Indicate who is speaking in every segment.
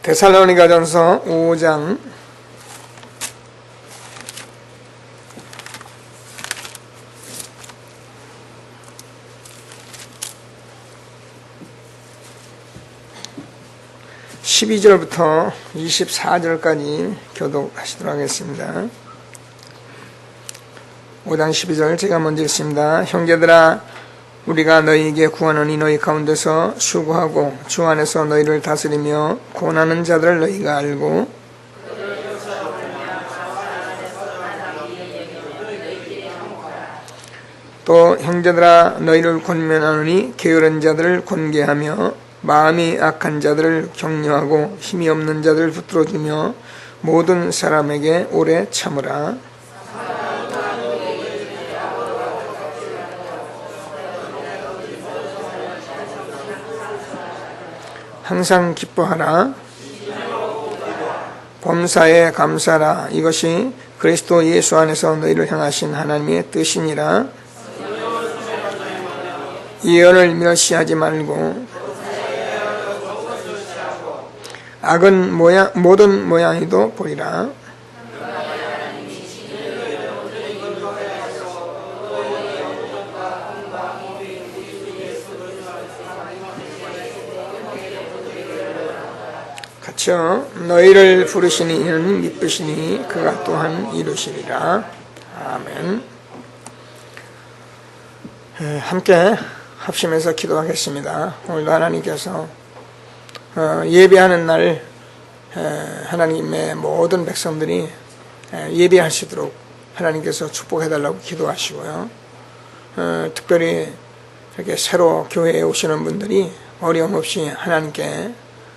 Speaker 1: 데살로니가전서 5장 12절부터 24절까지 교독하시도록 하겠습니다. 5장 12절 제가 먼저 읽습니다. 형제들아, 우리가 너희에게 구하노니 너희 가운데서 수고하고 주 안에서 너희를 다스리며 고난하는 자들을 너희가 알고, 또 형제들아, 너희를 권면하노니 게으른 자들을 권계하며 마음이 악한 자들을 격려하고 힘이 없는 자들을 붙들어주며 모든 사람에게 오래 참으라. 항상 기뻐하라. 범사에 감사하라. 이것이 그리스도 예수 안에서 너희를 향하신 하나님의 뜻이니라. 예언을 멸시하지 말고 악은 모든 모양이도 보리라. 같이요. 너희를 부르시니 이는 미쁘시니 그가 또한 이루시리라. 아멘. 함께 합심해서 기도하겠습니다. 오늘도 하나님께서 예배하는 날 하나님의 모든 백성들이 예배할 수 있도록 하나님께서 축복해달라고 기도하시고요. 특별히 이렇게 새로 교회에 오시는 분들이 어려움 없이 하나님께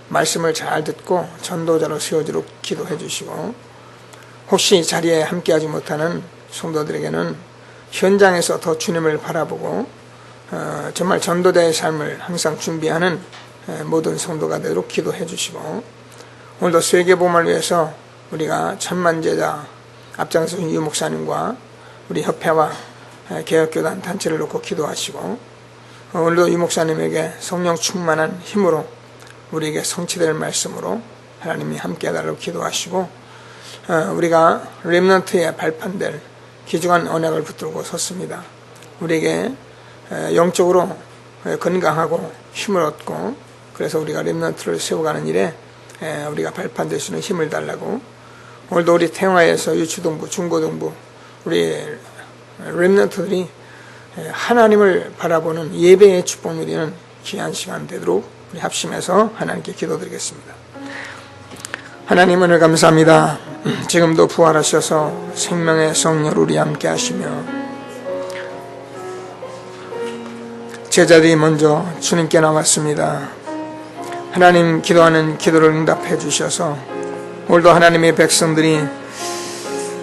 Speaker 1: 말씀을 잘 듣고 전도자로 세워지도록 기도해 주시고, 혹시 자리에 함께하지 못하는 성도들에게는 현장에서 더 주님을 바라보고 정말 전도자의 삶을 항상 준비하는 모든 성도가 되도록 기도해 주시고, 오늘도 세계복음을 위해서 우리가 천만제자 앞장서신 유 목사님과 우리 협회와 개혁교단 단체를 놓고 기도하시고, 오늘도 유 목사님에게 성령 충만한 힘으로 우리에게 성취될 말씀으로 하나님이 함께 해달라고 기도하시고, 우리가 렘넌트에 발판될 귀중한 언약을 붙들고 섰습니다. 우리에게 영적으로 건강하고 힘을 얻고, 그래서 우리가 렘넌트를 세워가는 일에 우리가 발판될 수 있는 힘을 달라고, 오늘도 우리 태화에서 유치동부, 중고등부 우리 렘넌트들이 하나님을 바라보는 예배의 축복 누리는 귀한 시간 되도록 우리 합심해서 하나님께 기도드리겠습니다. 하나님 은혜 감사합니다. 지금도 부활하셔서 생명의 성령으로 우리 함께 하시며, 제자들이 먼저 주님께 나왔습니다. 하나님 기도하는 기도를 응답해 주셔서 오늘도 하나님의 백성들이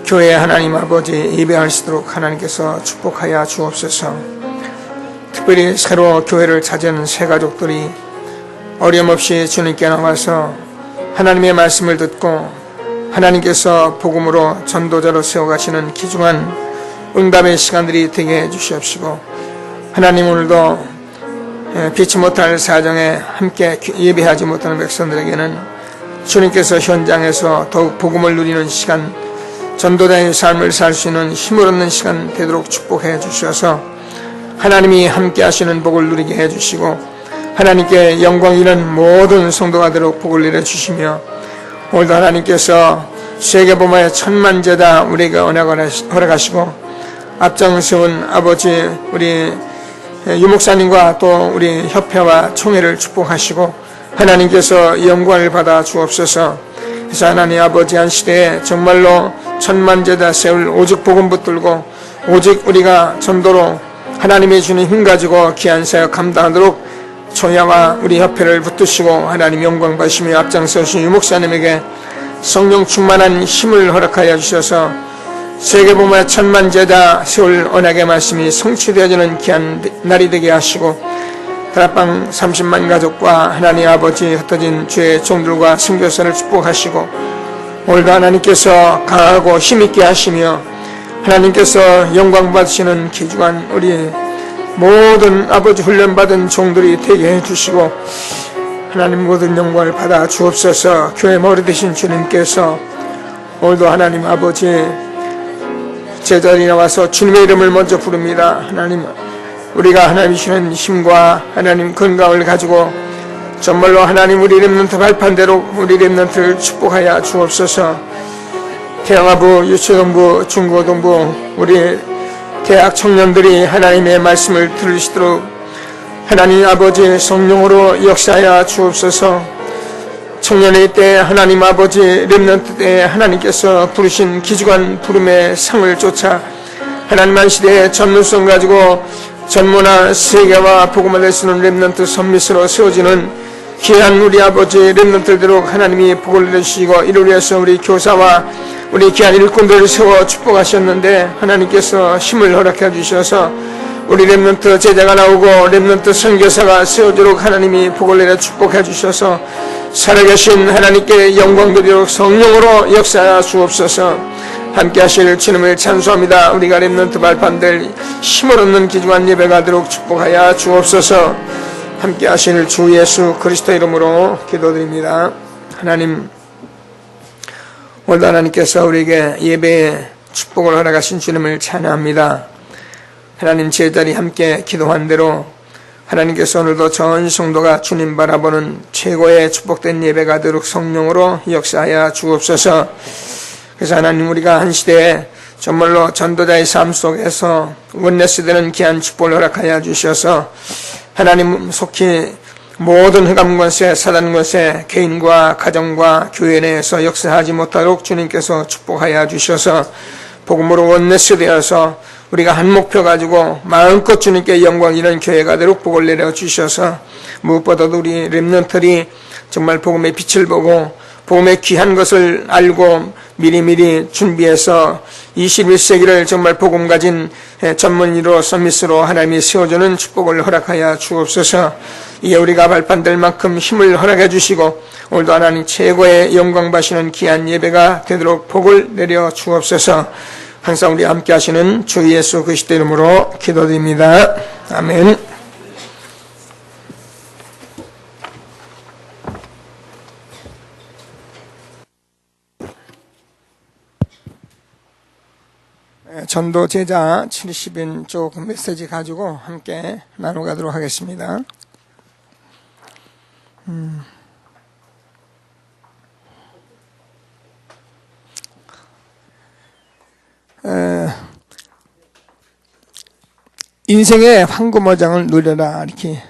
Speaker 1: 교회 하나님 아버지 예배할 수 있도록 하나님께서 축복하여 주옵소서. 특별히 새로 교회를 찾은 새 가족들이 어려움없이 주님께 나와서 하나님의 말씀을 듣고 하나님께서 복음으로 전도자로 세워가시는 귀중한 응답의 시간들이 되게 해주시옵시고, 하나님 오늘도 피치 못할 사정에 함께 예배하지 못하는 백성들에게는 주님께서 현장에서 더욱 복음을 누리는 시간, 전도자의 삶을 살 수 있는 힘을 얻는 시간 되도록 축복해 주셔서 하나님이 함께 하시는 복을 누리게 해주시고, 하나님께 영광 있는 모든 성도가 되도록 복을 내려주시며, 오늘도 하나님께서 세계복음의 천만제자 우리에게 언약을 허락하시고 앞장 세운 아버지 우리 유목사님과 또 우리 협회와 총회를 축복하시고 하나님께서 영광을 받아 주옵소서. 그래서 하나님 아버지 한 시대에 정말로 천만제자 세울 오직 복음 붙들고 오직 우리가 전도로 하나님이 주는 힘 가지고 귀한 사역 감당하도록 총회와 우리 협회를 붙드시고 하나님 영광 받으시며 앞장서신 유목사님에게 성령 충만한 힘을 허락하여 주셔서 세계복음의 천만제자 세울 언약의 말씀이 성취되어지는 귀한 날이 되게 하시고, 다락방 30만 가족과 하나님 아버지 흩어진 주의 종들과 선교사를 축복하시고, 오늘도 하나님께서 강하고 힘있게 하시며 하나님께서 영광 받으시는 귀중한 우리 모든 아버지 훈련받은 종들이 되게 해주시고, 하나님 모든 영광을 받아 주옵소서. 교회 머리 되신 주님께서 오늘도 하나님 아버지 제자리에 나와서 주님의 이름을 먼저 부릅니다. 하나님, 우리가 하나님 주시는 힘과 하나님 건강을 가지고 정말로 하나님 우리 렘넌트 발판대로 우리 렘넌트를 축복하여 주옵소서. 태영아부, 유초동부, 중고동부 우리 대학 청년들이 하나님의 말씀을 들으시도록 하나님 아버지 성령으로 역사하여 주옵소서. 청년의 때 하나님 아버지 렘넌트 때 하나님께서 부르신 기주관 부름의 상을 쫓아 하나님 한 시대의 전문성 가지고 전문화 세계와 복음을 내쓰는 렘넌트 선미스로 세워지는 귀한 우리 아버지 렘넌트들로 하나님이 복을 내주시고 이를 위해서 우리 교사와 우리 귀한 일꾼들을 세워 축복하셨는데 하나님께서 힘을 허락해 주셔서 우리 렘넌트 제자가 나오고 렘넌트 선교사가 세워지도록 하나님이 복을 내려 축복해 주셔서 살아계신 하나님께 영광 드리도록 성령으로 역사하여 주옵소서. 함께 하실 주님을 찬송합니다. 우리가 렘넌트 발판될 힘을 얻는 기중한 예배가 되도록 축복하여 주옵소서. 함께 하실 주 예수 그리스도 이름으로 기도드립니다. 하나님, 오늘도 하나님께서 우리에게 예배에 축복을 허락하신 주님을 찬양합니다. 하나님 제자리 함께 기도한 대로 하나님께서 오늘도 전 성도가 주님 바라보는 최고의 축복된 예배가 되도록 성령으로 역사하여 주옵소서. 그래서 하나님, 우리가 한 시대에 정말로 전도자의 삶 속에서 원네스되는 귀한 축복을 허락하여 주셔서 하나님 속히 모든 흑암 권세, 사단 권세, 개인과 가정과 교회 내에서 역사하지 못하도록 주님께서 축복하여 주셔서 복음으로 원네스 되어서 우리가 한 목표 가지고 마음껏 주님께 영광 이런 교회가 되도록 복을 내려 주셔서 무엇보다도 우리 렘넌트들이 정말 복음의 빛을 보고 복음의 귀한 것을 알고 미리미리 준비해서 21세기를 정말 복음 가진 전문의로 서밋으로 하나님이 세워주는 축복을 허락하여 주옵소서. 이에 우리가 발판될 만큼 힘을 허락해 주시고 오늘도 하나님 최고의 영광 받으시는 귀한 예배가 되도록 복을 내려 주옵소서. 항상 우리 함께 하시는 주 예수 그리스도 이름으로 기도드립니다. 아멘. 전도 제자 70인 쪽 메시지 가지고 함께 나눠가도록 하겠습니다. 인생의 황금어장을 누려라, 이렇게.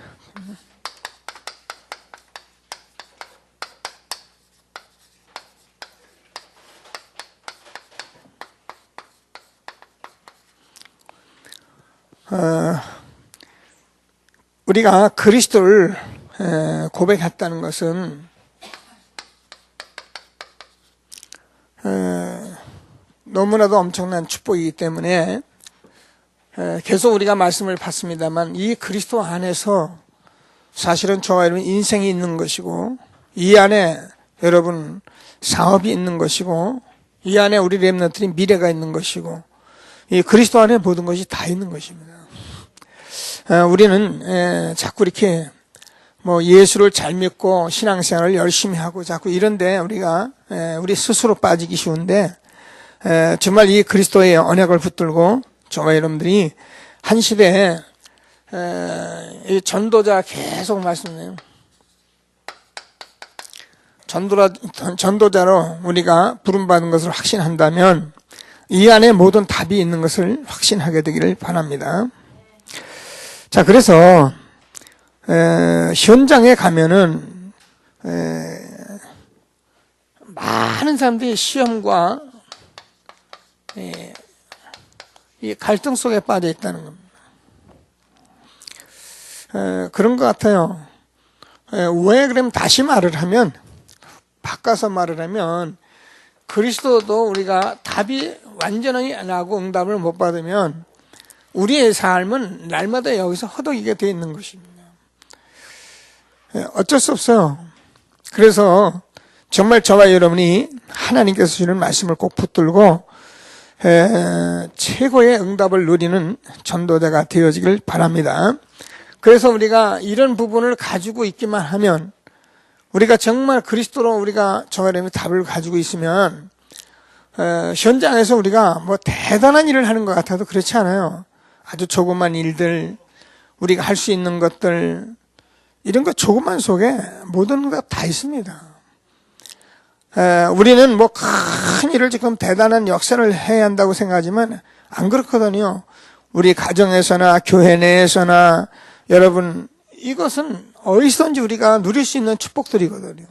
Speaker 1: 우리가 그리스도를 고백했다는 것은 너무나도 엄청난 축복이기 때문에 계속 우리가 말씀을 받습니다만 이 그리스도 안에서 사실은 저와 여러분 인생이 있는 것이고 이 안에 여러분 사업이 있는 것이고 이 안에 우리 렘넌트들이 미래가 있는 것이고 이 그리스도 안에 모든 것이 다 있는 것입니다. 우리는 자꾸 이렇게 뭐 예수를 잘 믿고 신앙생활을 열심히 하고 자꾸 이런데 우리가 우리 스스로 빠지기 쉬운데 정말 이 그리스도의 언약을 붙들고 저와 여러분들이 한 시대에 이 전도자 계속 말씀해요. 전도자로 우리가 부름받은 것을 확신한다면 이 안에 모든 답이 있는 것을 확신하게 되기를 바랍니다. 자, 그래서 현장에 가면은 많은 사람들이 시험과 이 갈등 속에 빠져 있다는 겁니다. 그런 것 같아요. 왜 그럼 다시 말을 하면, 바꿔서 말을 하면, 그리스도도 우리가 답이 완전히 나고 응답을 못 받으면 우리의 삶은 날마다 여기서 허덕이게 되어 있는 것입니다. 어쩔 수 없어요. 그래서 정말 저와 여러분이 하나님께서 주시는 말씀을 꼭 붙들고 최고의 응답을 누리는 전도자가 되어지길 바랍니다. 그래서 우리가 이런 부분을 가지고 있기만 하면 우리가 정말 그리스도로 우리가 저와 여러분이 답을 가지고 있으면 현장에서 우리가 뭐 대단한 일을 하는 것 같아도 그렇지 않아요. 아주 조그만 일들, 우리가 할 수 있는 것들, 이런 것 조그만 속에 모든 것 다 있습니다. 우리는 뭐 큰 일을 지금 대단한 역사를 해야 한다고 생각하지만 안 그렇거든요. 우리 가정에서나 교회 내에서나 여러분, 이것은 어디서든지 우리가 누릴 수 있는 축복들이거든요.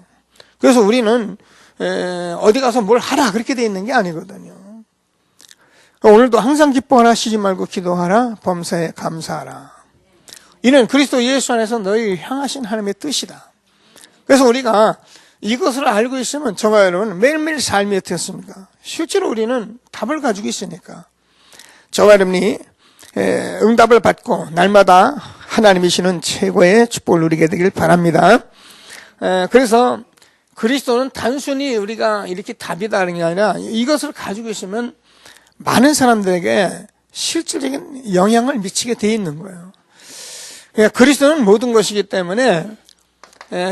Speaker 1: 그래서 우리는 어디 가서 뭘 하라 그렇게 돼 있는 게 아니거든요. 오늘도 항상 기뻐하라, 쉬지 말고 기도하라, 범사에 감사하라. 이는 그리스도 예수 안에서 너희 향하신 하나님의 뜻이다. 그래서 우리가 이것을 알고 있으면 저와 여러분 매일매일 삶이 어떻습니까? 실제로 우리는 답을 가지고 있으니까 저와 여러분이 응답을 받고 날마다 하나님이시는 최고의 축복을 누리게 되길 바랍니다. 그래서 그리스도는 단순히 우리가 이렇게 답이다는 게 아니라 이것을 가지고 있으면 많은 사람들에게 실질적인 영향을 미치게 돼 있는 거예요. 그리스도는 모든 것이기 때문에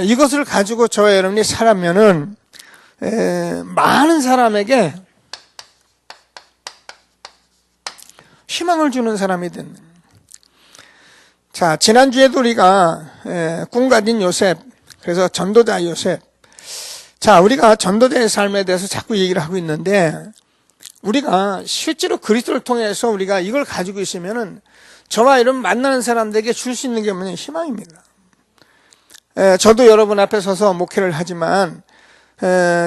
Speaker 1: 이것을 가지고 저와 여러분이 살았면은 많은 사람에게 희망을 주는 사람이 되는. 자, 지난주에도 우리가 꿈 가진 요셉, 그래서 전도자 요셉. 자, 우리가 전도자의 삶에 대해서 자꾸 얘기를 하고 있는데 우리가 실제로 그리스도를 통해서 우리가 이걸 가지고 있으면은 저와 여러분 만나는 사람들에게 줄 수 있는 게 뭐냐면 희망입니다. 저도 여러분 앞에 서서 목회를 하지만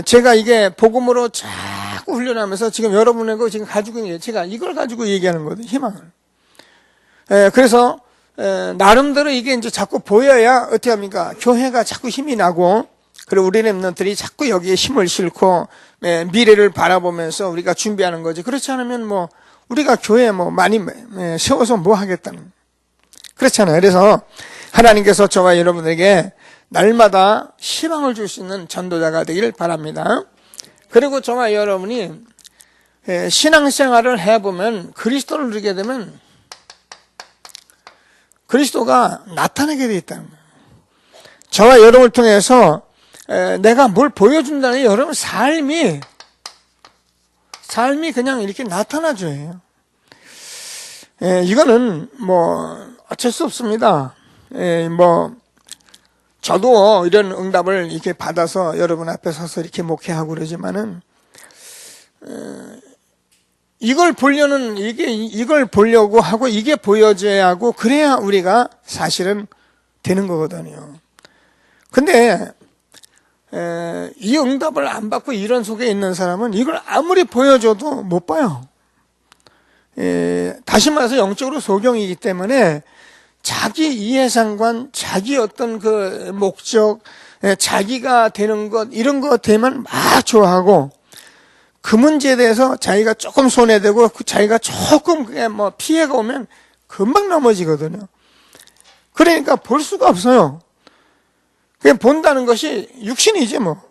Speaker 1: 제가 이게 복음으로 자꾸 훈련하면서 지금 여러분에게 지금 가지고 있는 게 제가 이걸 가지고 얘기하는 거거든요. 희망을. 그래서 나름대로 이게 이제 자꾸 보여야 어떻게 합니까? 교회가 자꾸 힘이 나고 그리고 우리 렘넌트들이 자꾸 여기에 힘을 싣고 미래를 바라보면서 우리가 준비하는 거지. 그렇지 않으면 뭐 우리가 교회에 뭐 많이 세워서 뭐 하겠다는. 그렇잖아요. 그래서 하나님께서 저와 여러분에게 날마다 희망을 줄 수 있는 전도자가 되길 바랍니다. 그리고 저와 여러분이 신앙생활을 해보면 그리스도를 누리게 되면 그리스도가 나타나게 되어 있다는 거예요. 저와 여러분을 통해서 내가 뭘 보여준다는 여러분 삶이 그냥 이렇게 나타나줘요. 이거는 뭐 어쩔 수 없습니다. 뭐 저도 이런 응답을 이렇게 받아서 여러분 앞에 서서 이렇게 목회하고 그러지만은 이걸 보려고 하고 이게 보여져야 하고 그래야 우리가 사실은 되는 거거든요. 근데 이 응답을 안 받고 이런 속에 있는 사람은 이걸 아무리 보여줘도 못 봐요. 다시 말해서 영적으로 소경이기 때문에 자기 이해상관, 자기 어떤 그 목적, 자기가 되는 것, 이런 거 되면 막 좋아하고 그 문제에 대해서 자기가 조금 손해되고 자기가 조금 뭐 피해가 오면 금방 넘어지거든요. 그러니까 볼 수가 없어요. 그냥 본다는 것이 육신이지 뭐.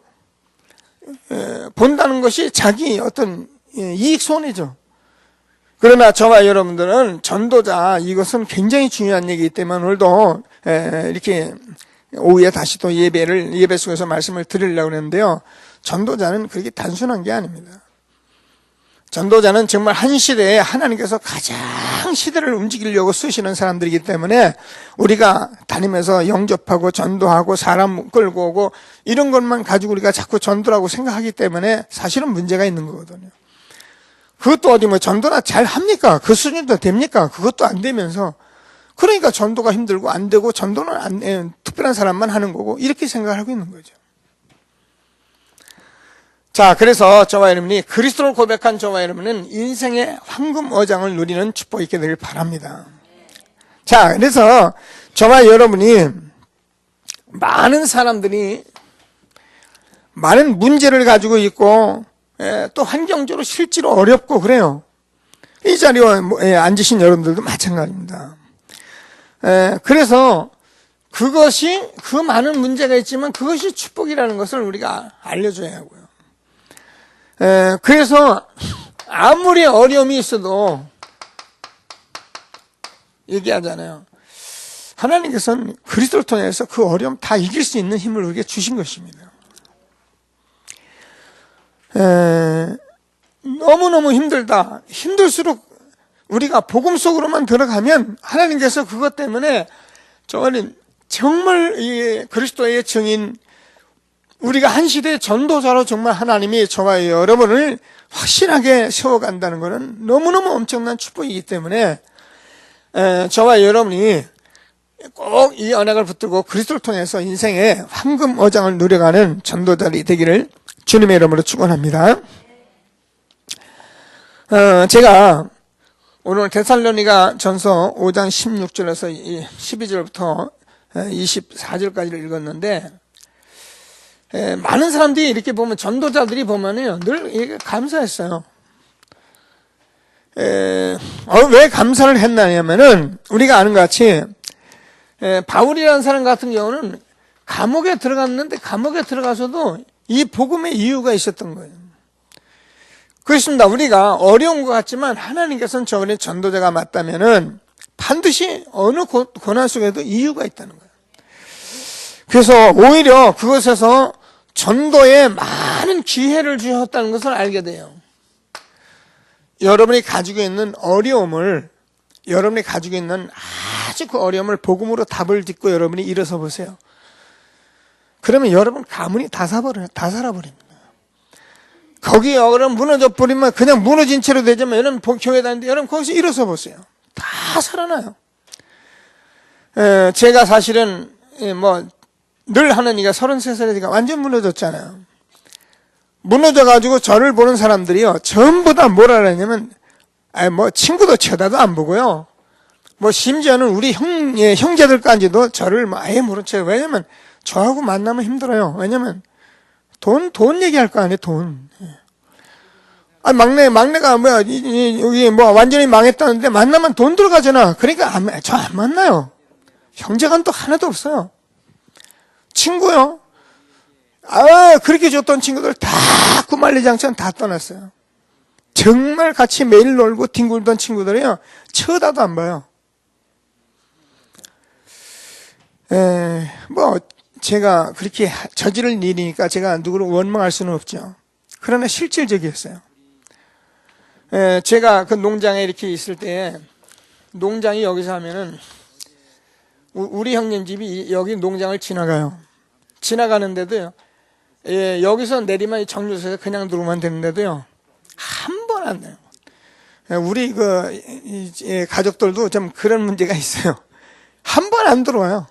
Speaker 1: 본다는 것이 자기 어떤 이익 손해죠. 그러나 저와 여러분들은 전도자, 이것은 굉장히 중요한 얘기이기 때문에 오늘도 이렇게 오후에 다시 또 예배 속에서 말씀을 드리려고 했는데요. 전도자는 그렇게 단순한 게 아닙니다. 전도자는 정말 한 시대에 하나님께서 가장 시대를 움직이려고 쓰시는 사람들이기 때문에 우리가 다니면서 영접하고 전도하고 사람 끌고 오고 이런 것만 가지고 우리가 자꾸 전도라고 생각하기 때문에 사실은 문제가 있는 거거든요. 그것도 어디 뭐 전도나 잘 합니까? 그 수준도 됩니까? 그것도 안 되면서 그러니까 전도가 힘들고 안 되고 전도는 특별한 사람만 하는 거고 이렇게 생각을 하고 있는 거죠. 자, 그래서 저와 여러분이 그리스도를 고백한 저와 여러분은 인생의 황금 어장을 누리는 축복이 있게 되길 바랍니다. 자, 그래서 저와 여러분이 많은 사람들이 많은 문제를 가지고 있고 또 환경적으로 실제로 어렵고 그래요. 이 자리에 앉으신 여러분들도 마찬가지입니다. 그래서 그것이 그 많은 문제가 있지만 그것이 축복이라는 것을 우리가 알려줘야 하고요. 그래서 아무리 어려움이 있어도 얘기하잖아요. 하나님께서는 그리스도를 통해서 그 어려움 다 이길 수 있는 힘을 우리에게 주신 것입니다. 너무너무 힘들다. 힘들수록 우리가 복음 속으로만 들어가면 하나님께서 그것 때문에 정말 이 그리스도의 증인, 우리가 한 시대의 전도자로 정말 하나님이 저와 여러분을 확실하게 세워간다는 것은 너무너무 엄청난 축복이기 때문에 저와 여러분이 꼭 이 언약을 붙들고 그리스도를 통해서 인생의 황금 어장을 누려가는 전도자들이 되기를 주님의 이름으로 축원합니다. 제가 오늘 데살로니가 전서 5장 16절에서 12절부터 24절까지를 읽었는데, 많은 사람들이 이렇게 보면, 전도자들이 보면요, 늘 이게 감사했어요. 왜 감사를 했냐면은, 우리가 아는 것 같이, 바울이라는 사람 같은 경우는 감옥에 들어갔는데, 감옥에 들어가서도 이 복음의 이유가 있었던 거예요. 그렇습니다. 우리가 어려운 것 같지만 하나님께서는 저번에 전도자가 맞다면은 반드시 어느 고난 속에도 이유가 있다는 거예요. 그래서 오히려 그것에서 전도에 많은 기회를 주셨다는 것을 알게 돼요. 여러분이 가지고 있는 어려움을, 여러분이 가지고 있는 아주 그 어려움을 복음으로 답을 딛고 여러분이 일어서 보세요. 그러면 여러분 가문이 다 살아버립니다. 거기 여러분 무너져 버리면 그냥 무너진 채로 되지만 여러분 교회 다니는데 여러분 거기서 일어서 보세요. 다 살아나요. 제가 사실은 늘 하는 얘기가 33살이니까 완전 무너졌잖아요. 무너져가지고 저를 보는 사람들이요, 전부 다 뭐라 그러냐면, 친구도 쳐다도 안 보고요. 심지어는 우리 형제들까지도 저를 아예 모른 채. 왜냐면 저하고 만나면 힘들어요. 왜냐면 돈 얘기할 거 아니에요, 돈. 막내가 여기 완전히 망했다는데 만나면 돈 들어가잖아. 그러니까 저 안 만나요. 형제간도 하나도 없어요. 친구요. 그렇게 줬던 친구들 다 구말리장천 다 떠났어요. 정말 같이 매일 놀고 뒹굴던 친구들이요, 쳐다도 안 봐요. 제가 그렇게 저지를 일이니까 제가 누구를 원망할 수는 없죠. 그러나 실질적이었어요. 제가 그 농장에 이렇게 있을 때, 농장이 여기서 하면은, 우리 형님 집이 여기 농장을 지나가요. 지나가는데도요, 여기서 내리면 정류소에서 그냥 들어오면 되는데도요, 한 번 안 돼요. 우리 가족들도 좀 그런 문제가 있어요. 한 번 안 들어와요.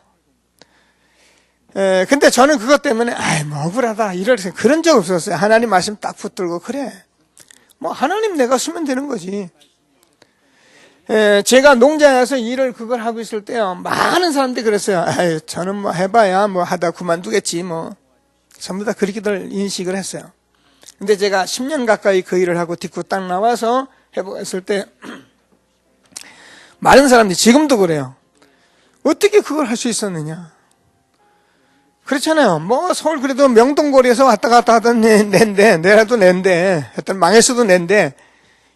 Speaker 1: 근데 저는 그것 때문에 억울하다 그런 적 없었어요. 하나님 말씀 딱 붙들고, 그래, 하나님 내가 쓰면 되는 거지. 제가 농장에서 일을 그걸 하고 있을 때요, 많은 사람들이 그랬어요. 저는 해봐야 하다 그만두겠지. 전부 다 그렇게들 인식을 했어요. 근데 제가 10년 가까이 그 일을 하고 딛고 딱 나와서 해보았을 때 많은 사람들이 지금도 그래요. 어떻게 그걸 할 수 있었느냐. 그렇잖아요. 서울 그래도 명동거리에서 왔다 갔다 하던 내라도 낸데, 하여튼 망했어도 낸데,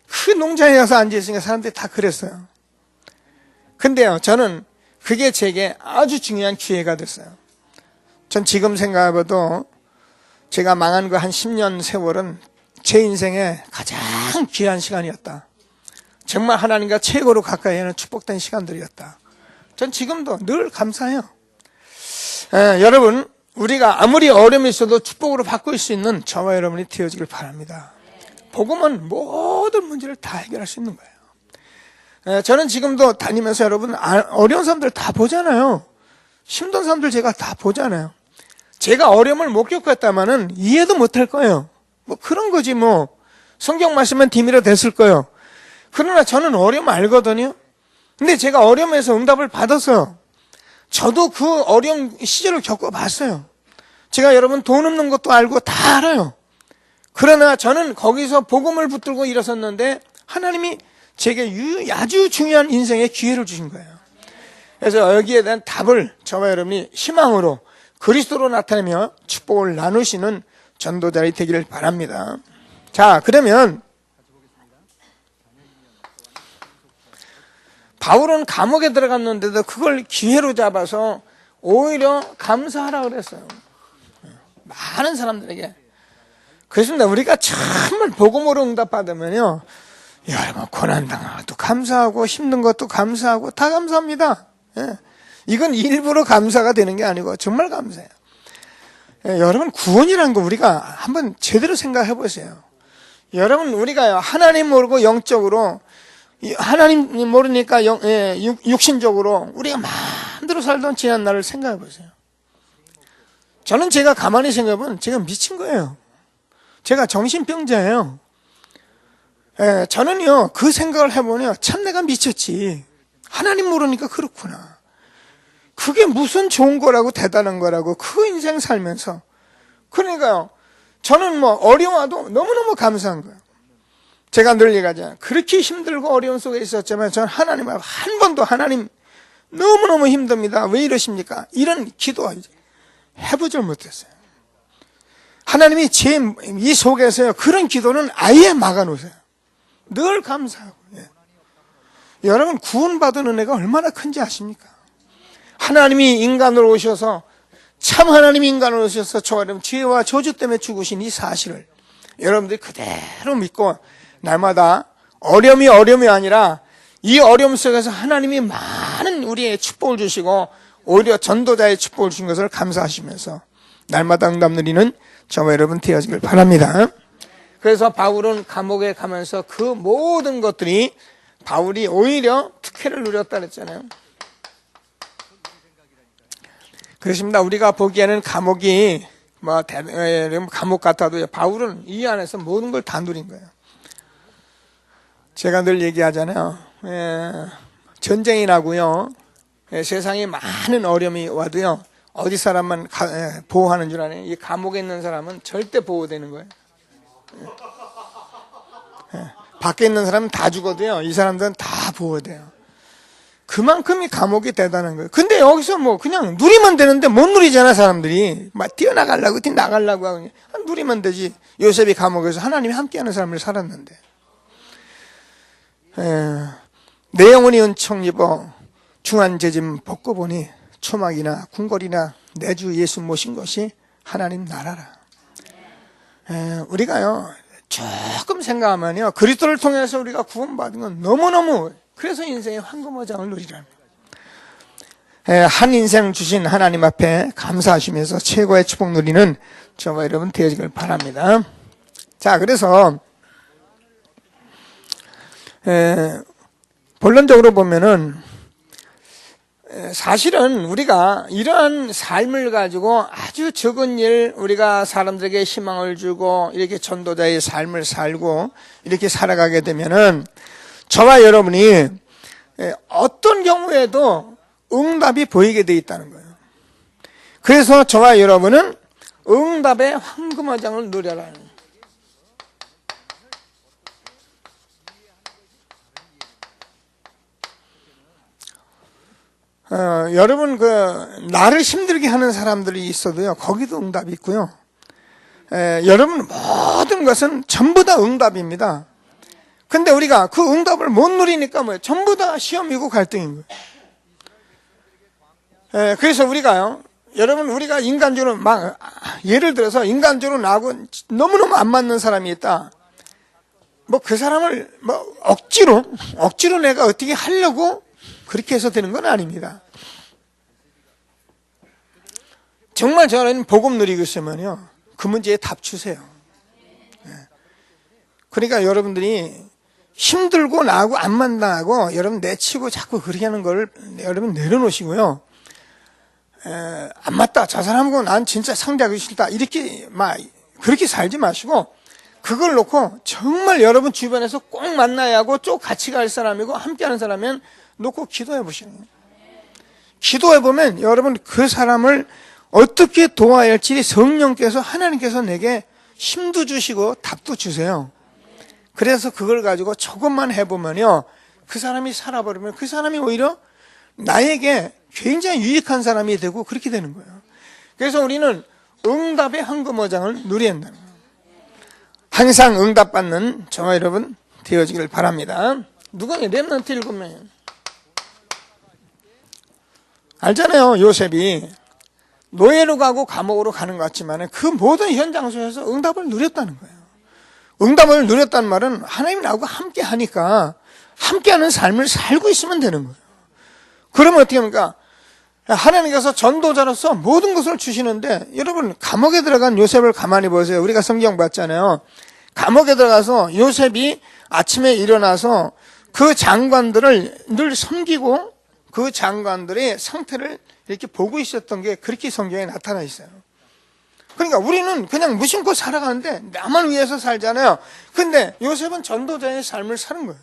Speaker 1: 그 농장에 가서 앉아있으니까 사람들이 다 그랬어요. 근데요, 저는 그게 제게 아주 중요한 기회가 됐어요. 전 지금 생각해봐도 제가 망한 그 한 10년 세월은 제 인생에 가장 귀한 시간이었다. 정말 하나님과 최고로 가까이 하는 축복된 시간들이었다. 전 지금도 늘 감사해요. 여러분, 우리가 아무리 어려움이 있어도 축복으로 바꿀 수 있는 저와 여러분이 되어지길 바랍니다. 복음은 모든 문제를 다 해결할 수 있는 거예요. 저는 지금도 다니면서 여러분, 어려운 사람들 다 보잖아요. 힘든 사람들 제가 다 보잖아요. 제가 어려움을 못 겪었다면은 이해도 못할 거예요. 그런 거지 성경 말씀은 디미러 됐을 거예요. 그러나 저는 어려움 알거든요. 근데 제가 어려움에서 응답을 받았어요. 저도 그 어려운 시절을 겪어봤어요. 제가 여러분 돈 없는 것도 알고 다 알아요. 그러나 저는 거기서 복음을 붙들고 일어섰는데 하나님이 제게 아주 중요한 인생의 기회를 주신 거예요. 그래서 여기에 대한 답을 저와 여러분이 희망으로 그리스도로 나타내며 축복을 나누시는 전도자들이 되기를 바랍니다. 자, 그러면 바울은 감옥에 들어갔는데도 그걸 기회로 잡아서 오히려 감사하라 그랬어요. 많은 사람들에게. 그렇습니다. 우리가 정말 복음으로 응답받으면요, 여러분 고난당한 것도 감사하고 힘든 것도 감사하고 다 감사합니다. 예. 이건 일부러 감사가 되는 게 아니고 정말 감사해요. 예, 여러분 구원이라는 거 우리가 한번 제대로 생각해 보세요. 여러분 우리가 하나님 모르고 영적으로, 하나님 모르니까 육신적으로 우리가 마음대로 살던 지난 날을 생각해 보세요. 저는 제가 가만히 생각해 보면 제가 미친 거예요. 제가 정신병자예요. 예, 저는요 그 생각을 해보면 참 내가 미쳤지. 하나님 모르니까 그렇구나. 그게 무슨 좋은 거라고 대단한 거라고 그 인생 살면서. 그러니까요 저는 뭐 어려워도 너무너무 감사한 거예요. 제가 늘 얘기하잖아요. 그렇게 힘들고 어려움 속에 있었지만 저는 하나님 앞에 한 번도 하나님 너무너무 힘듭니다. 왜 이러십니까? 이런 기도 해보질 못했어요. 하나님이 제 이 속에서요 그런 기도는 아예 막아놓으세요. 늘 감사하고. 예. 여러분 구원받은 은혜가 얼마나 큰지 아십니까? 하나님이 인간으로 오셔서, 참 하나님이 인간으로 오셔서 저와 여러분 죄와 저주 때문에 죽으신 이 사실을 여러분들이 그대로 믿고 날마다 어려움이 아니라 이 어려움 속에서 하나님이 많은 우리의 축복을 주시고 오히려 전도자의 축복을 주신 것을 감사하시면서 날마다 응답 누리는 저와 여러분 되어지길 바랍니다. 그래서 바울은 감옥에 가면서 그 모든 것들이 바울이 오히려 특혜를 누렸다 그랬잖아요. 그렇습니다. 우리가 보기에는 감옥이 감옥 같아도 바울은 이 안에서 모든 걸 다 누린 거예요. 제가 늘 얘기하잖아요. 전쟁이 나고요. 세상에 많은 어려움이 와도요. 어디 사람만 보호하는 줄 아네요. 이 감옥에 있는 사람은 절대 보호되는 거예요. 밖에 있는 사람은 다 죽어도요. 이 사람들은 다 보호돼요. 그만큼 이 감옥이 대단한 거예요. 근데 여기서 뭐 그냥 누리면 되는데 못 누리잖아, 사람들이. 막 뛰어나가려고, 나가려고 하고. 누리면 되지. 요셉이 감옥에서 하나님이 함께하는 삶을 살았는데. 내 영혼이 은총 입어 중한 재짐 벗고 보니 초막이나 궁궐이나 내 주 예수 모신 것이 하나님 나라라. 우리가요 조금 생각하면요 그리스도를 통해서 우리가 구원받은 건 너무너무, 그래서 인생의 황금어장을 누리라는 거예요. 한 인생 주신 하나님 앞에 감사하시면서 최고의 축복 누리는 저와 여러분 되어지길 바랍니다. 자, 그래서 본론적으로 보면은 사실은 우리가 이러한 삶을 가지고 아주 적은 일, 우리가 사람들에게 희망을 주고 이렇게 전도자의 삶을 살고 이렇게 살아가게 되면은 저와 여러분이 어떤 경우에도 응답이 보이게 돼 있다는 거예요. 그래서 저와 여러분은 응답의 황금어장을 누려라는 거예요. 여러분 나를 힘들게 하는 사람들이 있어도요 거기도 응답이 있고요. 여러분 모든 것은 전부 다 응답입니다. 근데 우리가 그 응답을 못 누리니까 전부 다 시험이고 갈등인 거예요. 그래서 우리가요, 여러분 우리가 인간적으로 예를 들어서 인간적으로 나하고 너무너무 안 맞는 사람이 있다. 그 사람을 억지로 내가 어떻게 하려고 그렇게 해서 되는 건 아닙니다. 정말 저는 복음 누리고 있으면요 그 문제에 답 주세요. 그러니까 여러분들이 힘들고 나하고 안 만나고 여러분 내치고 자꾸 그렇게 하는 걸 여러분 내려놓으시고요. 안 맞다, 저 사람하고 난 진짜 상대하기 싫다, 이렇게 그렇게 살지 마시고 그걸 놓고 정말 여러분 주변에서 꼭 만나야 하고 쭉 같이 갈 사람이고 함께하는 사람이면 놓고 기도해 보시는 거예요. 기도해 보면 여러분 그 사람을 어떻게 도와야 할지 성령께서, 하나님께서 내게 힘도 주시고 답도 주세요. 그래서 그걸 가지고 조금만 해보면요 그 사람이 살아버리면 그 사람이 오히려 나에게 굉장히 유익한 사람이 되고 그렇게 되는 거예요. 그래서 우리는 응답의 황금어장을 누려야 한다는 거예요. 항상 응답받는 저와 여러분 되어지기를 바랍니다. 누가 렘넌트 7명, 알잖아요. 요셉이 노예로 가고 감옥으로 가는 것 같지만 그 모든 현장 속에서 응답을 누렸다는 거예요. 응답을 누렸다는 말은 하나님이 나하고 함께 하니까 함께하는 삶을 살고 있으면 되는 거예요. 그러면 어떻게 합니까? 하나님께서 전도자로서 모든 것을 주시는데, 여러분 감옥에 들어간 요셉을 가만히 보세요. 우리가 성경 봤잖아요. 감옥에 들어가서 요셉이 아침에 일어나서 그 장관들을 늘 섬기고 그 장관들의 상태를 이렇게 보고 있었던 게 그렇게 성경에 나타나 있어요. 그러니까 우리는 그냥 무심코 살아가는데 나만 위해서 살잖아요. 근데 요셉은 전도자의 삶을 사는 거예요.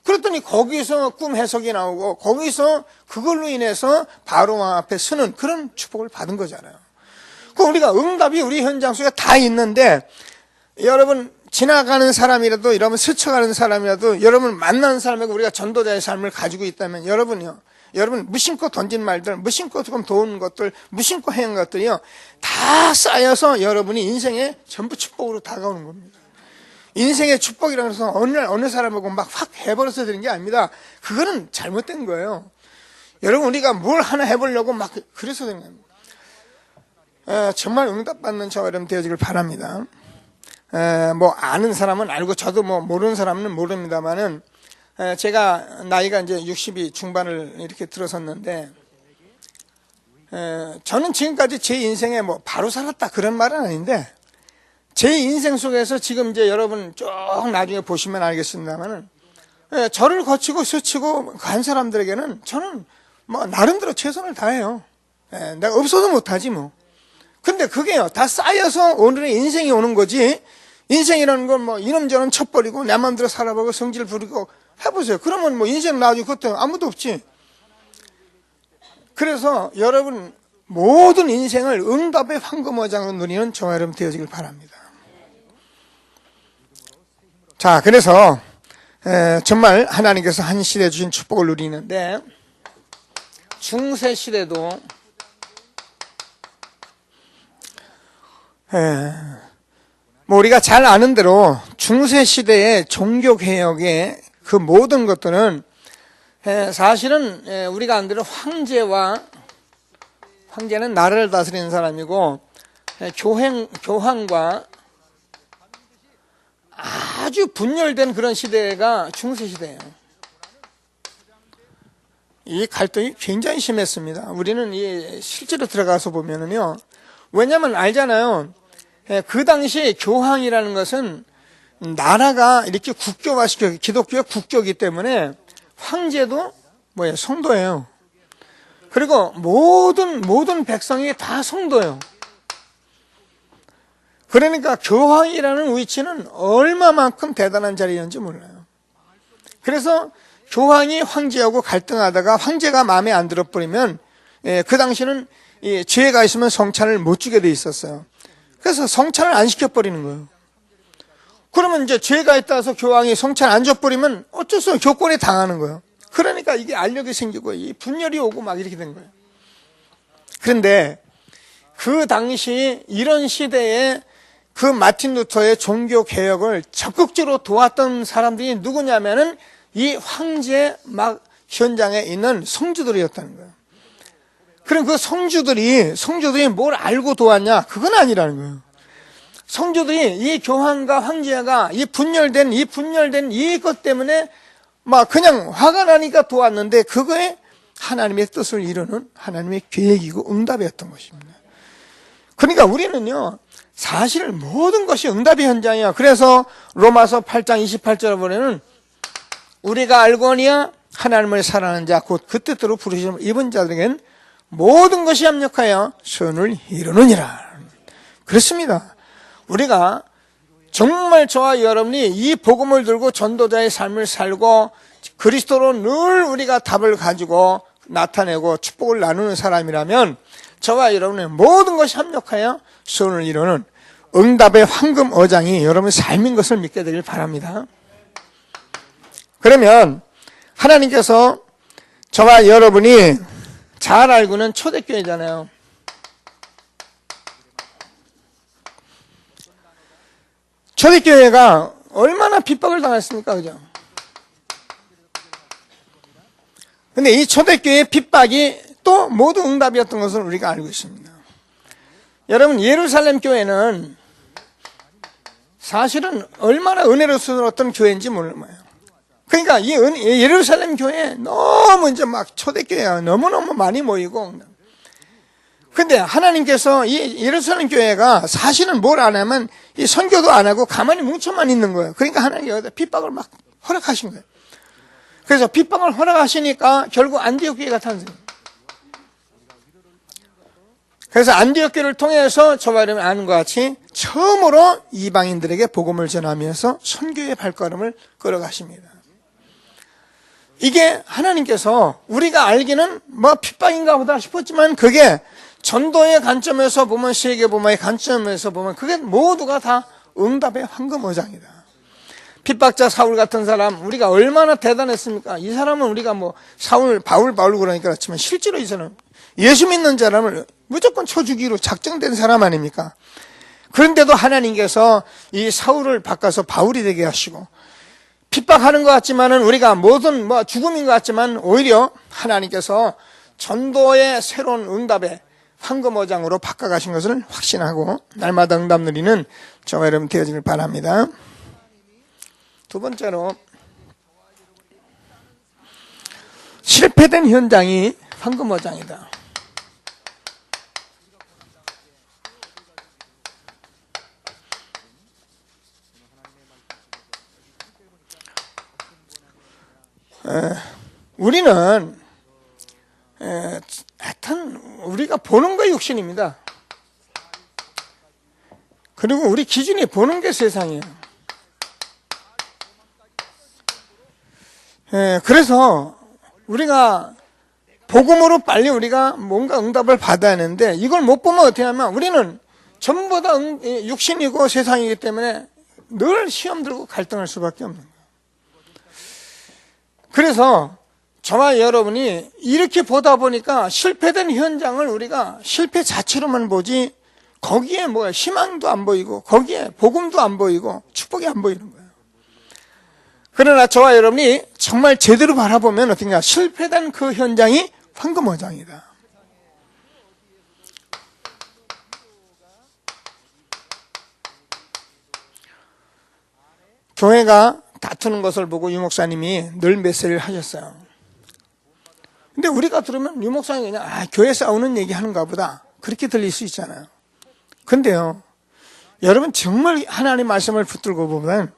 Speaker 1: 그랬더니 거기서 꿈 해석이 나오고 거기서 그걸로 인해서 바로 왕 앞에 서는 그런 축복을 받은 거잖아요. 그 우리가 응답이 우리 현장 속에 다 있는데, 여러분 지나가는 사람이라도, 여러분 스쳐가는 사람이라도, 여러분 만나는 사람에게 우리가 전도자의 삶을 가지고 있다면 여러분 무심코 던진 말들, 무심코 조금 도운 것들, 무심코 한 것들이요 다 쌓여서 여러분이 인생에 전부 축복으로 다가오는 겁니다. 인생의 축복이라고 해서 어느 날 어느 사람하고 막 확 해버려서 되는 게 아닙니다. 그거는 잘못된 거예요. 여러분 우리가 뭘 하나 해보려고 막 그래서 되는 겁니다. 정말 응답받는 저와 여러분 되어지길 바랍니다. 뭐 아는 사람은 알고 저도 뭐 모르는 사람은 모릅니다만은, 제가 나이가 이제 60이 중반을 이렇게 들어섰는데, 저는 지금까지 제 인생에 뭐 바로 살았다 그런 말은 아닌데, 제 인생 속에서 지금 이제 여러분 쭉 나중에 보시면 알겠습니다만은, 저를 거치고 스치고 간 사람들에게는 저는 뭐 나름대로 최선을 다해요. 내가 없어도 못하지 뭐. 근데 그게요 다 쌓여서 오늘의 인생이 오는 거지, 인생이라는 건 뭐 이놈저놈 쳐버리고 내 마음대로 살아보고 성질 부리고 해보세요. 그러면 뭐 인생 나중에 그것도 아무도 없지. 그래서 여러분 모든 인생을 응답의 황금어장으로 누리는 저와 여러분 되어지길 바랍니다. 자, 그래서 정말 하나님께서 한 시대에 주신 축복을 누리는데, 중세 시대도 뭐 우리가 잘 아는 대로 중세 시대의 종교 개혁의 그 모든 것들은 사실은 우리가 아는 대로 황제는 나라를 다스리는 사람이고, 교황과 아주 분열된 그런 시대가 중세 시대예요. 이 갈등이 굉장히 심했습니다. 우리는 실제로 들어가서 보면은요, 왜냐면 알잖아요. 그 당시 교황이라는 것은 나라가 이렇게 국교화시켜, 기독교의 국교이기 때문에 황제도 뭐예요? 성도예요. 그리고 모든 백성이 다 성도예요. 그러니까 교황이라는 위치는 얼마만큼 대단한 자리였는지 몰라요. 그래서 교황이 황제하고 갈등하다가 황제가 마음에 안 들어버리면, 그 당시는 죄가 있으면 성찬을 못 주게 돼 있었어요. 그래서 성찬을 안 시켜버리는 거예요. 그러면 이제 죄가 있다 해서 교황이 성찬 안 줘버리면 어쩔 수 없이 교권에 당하는 거예요. 그러니까 이게 알력이 생기고 이 분열이 오고 막 이렇게 된 거예요. 그런데 그 당시 이런 시대에 그 마틴 루터의 종교 개혁을 적극적으로 도왔던 사람들이 누구냐면은 이 황제 막 현장에 있는 성주들이었다는 거예요. 그럼 그 성주들이 뭘 알고 도왔냐? 그건 아니라는 거예요. 성주들이 이 교황과 황제가 이 분열된 이것 때문에 막 그냥 화가 나니까 도왔는데, 그거에 하나님의 뜻을 이루는 하나님의 계획이고 응답이었던 것입니다. 그러니까 우리는요, 사실 모든 것이 응답의 현장이야. 그래서 로마서 8장 28절에 보면은, 우리가 알거니와 하나님을 사랑하는 자 곧 그 뜻대로 부르심을 입은 자들에겐 모든 것이 합력하여 선을 이루느니라. 그렇습니다. 우리가 정말 저와 여러분이 이 복음을 들고 전도자의 삶을 살고 그리스도로 늘 우리가 답을 가지고 나타내고 축복을 나누는 사람이라면, 저와 여러분의 모든 것이 합력하여 선을 이루는 응답의 황금 어장이 여러분의 삶인 것을 믿게 되길 바랍니다. 그러면 하나님께서 저와 여러분이 잘 알고 있는 초대교회잖아요. 초대교회가 얼마나 핍박을 당했습니까? 그죠? 근데 이 초대교회의 핍박이 또 모두 응답이었던 것을 우리가 알고 있습니다. 여러분, 예루살렘 교회는 사실은 얼마나 은혜로웠던 교회인지 몰라요. 그러니까 이 예루살렘 교회에 너무 이제 막 초대교회가 너무너무 많이 모이고, 근데 하나님께서 이 예루살렘 교회가 사실은 뭘 안 하면 이 선교도 안 하고 가만히 뭉쳐만 있는 거예요. 그러니까 하나님이 여기다 핍박을 막 허락하신 거예요. 그래서 핍박을 허락하시니까 결국 안디옥 교회가 탄생해요. 그래서 안디옥 교회를 통해서 저와 여러분 아는 것 같이 처음으로 이방인들에게 복음을 전하면서 선교의 발걸음을 걸어가십니다. 이게 하나님께서 우리가 알기는 뭐 핍박인가 보다 싶었지만 그게 전도의 관점에서 보면, 세계복음의 관점에서 보면 그게 모두가 다 응답의 황금어장이다. 핍박자 사울 같은 사람, 우리가 얼마나 대단했습니까? 이 사람은 우리가 뭐 사울, 바울 그러니까 그렇지만 실제로 이 사람 예수 믿는 사람을 무조건 쳐 죽이기로 작정된 사람 아닙니까? 그런데도 하나님께서 이 사울을 바꿔서 바울이 되게 하시고, 핍박하는 것 같지만은 우리가 모든 뭐 죽음인 것 같지만 오히려 하나님께서 전도의 새로운 응답의 황금어장으로 바꿔가신 것을 확신하고 날마다 응답 누리는 저와 여러분 되어지길 바랍니다. 두 번째로, 실패된 현장이 황금어장이다. 우리는 하여튼 우리가 보는 거 육신입니다. 그리고 우리 기준이 보는 게 세상이에요. 그래서 우리가 복음으로 빨리 우리가 뭔가 응답을 받아야 하는데, 이걸 못 보면 어떻게 하면 우리는 전부 다 육신이고 세상이기 때문에 늘 시험 들고 갈등할 수밖에 없는 거예요. 그래서 저와 여러분이 이렇게 보다 보니까 실패된 현장을 우리가 실패 자체로만 보지, 거기에 뭐 희망도 안 보이고 거기에 복음도 안 보이고 축복이 안 보이는 거예요. 그러나 저와 여러분이 정말 제대로 바라보면 어떻냐, 실패된 그 현장이 황금어장이다. 교회가 다투는 것을 보고 유 목사님이 늘 메시지를 하셨어요. 근데 우리가 들으면 유 목사님이 그냥 교회 싸우는 얘기 하는가 보다 그렇게 들릴 수 있잖아요. 근데요, 여러분 정말 하나님 말씀을 붙들고 보면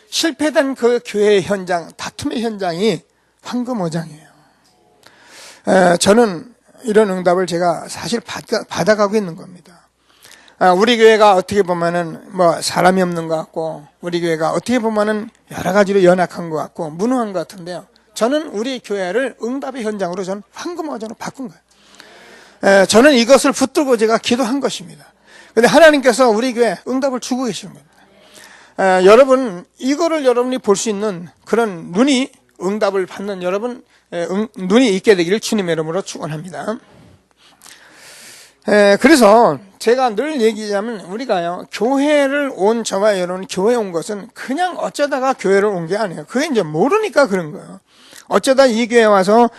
Speaker 1: 실패된 그 교회의 현장, 다툼의 현장이 황금어장이에요. 저는 이런 응답을 제가 사실 받아가고 있는 겁니다. 우리 교회가 어떻게 보면은 뭐 사람이 없는 것 같고, 우리 교회가 어떻게 보면은 여러 가지로 연약한 것 같고 무능한 것 같은데요, 저는 우리 교회를 응답의 현장으로 저는 황금어장으로 바꾼 거예요. 저는 이것을 붙들고 제가 기도한 것입니다. 그런데 하나님께서 우리 교회에 응답을 주고 계시는 겁니다. 여러분, 이거를 여러분이 볼 수 있는 그런 눈이, 응답을 받는 여러분 눈이 있게 되기를 주님의 이름으로 축원합니다. 그래서 제가 늘 얘기하자면 우리가요, 교회를 온 저와 여러분, 교회에 온 것은 그냥 어쩌다가 교회를 온 게 아니에요. 그게 이제 모르니까 그런 거예요. 어쩌다 이 교회 와서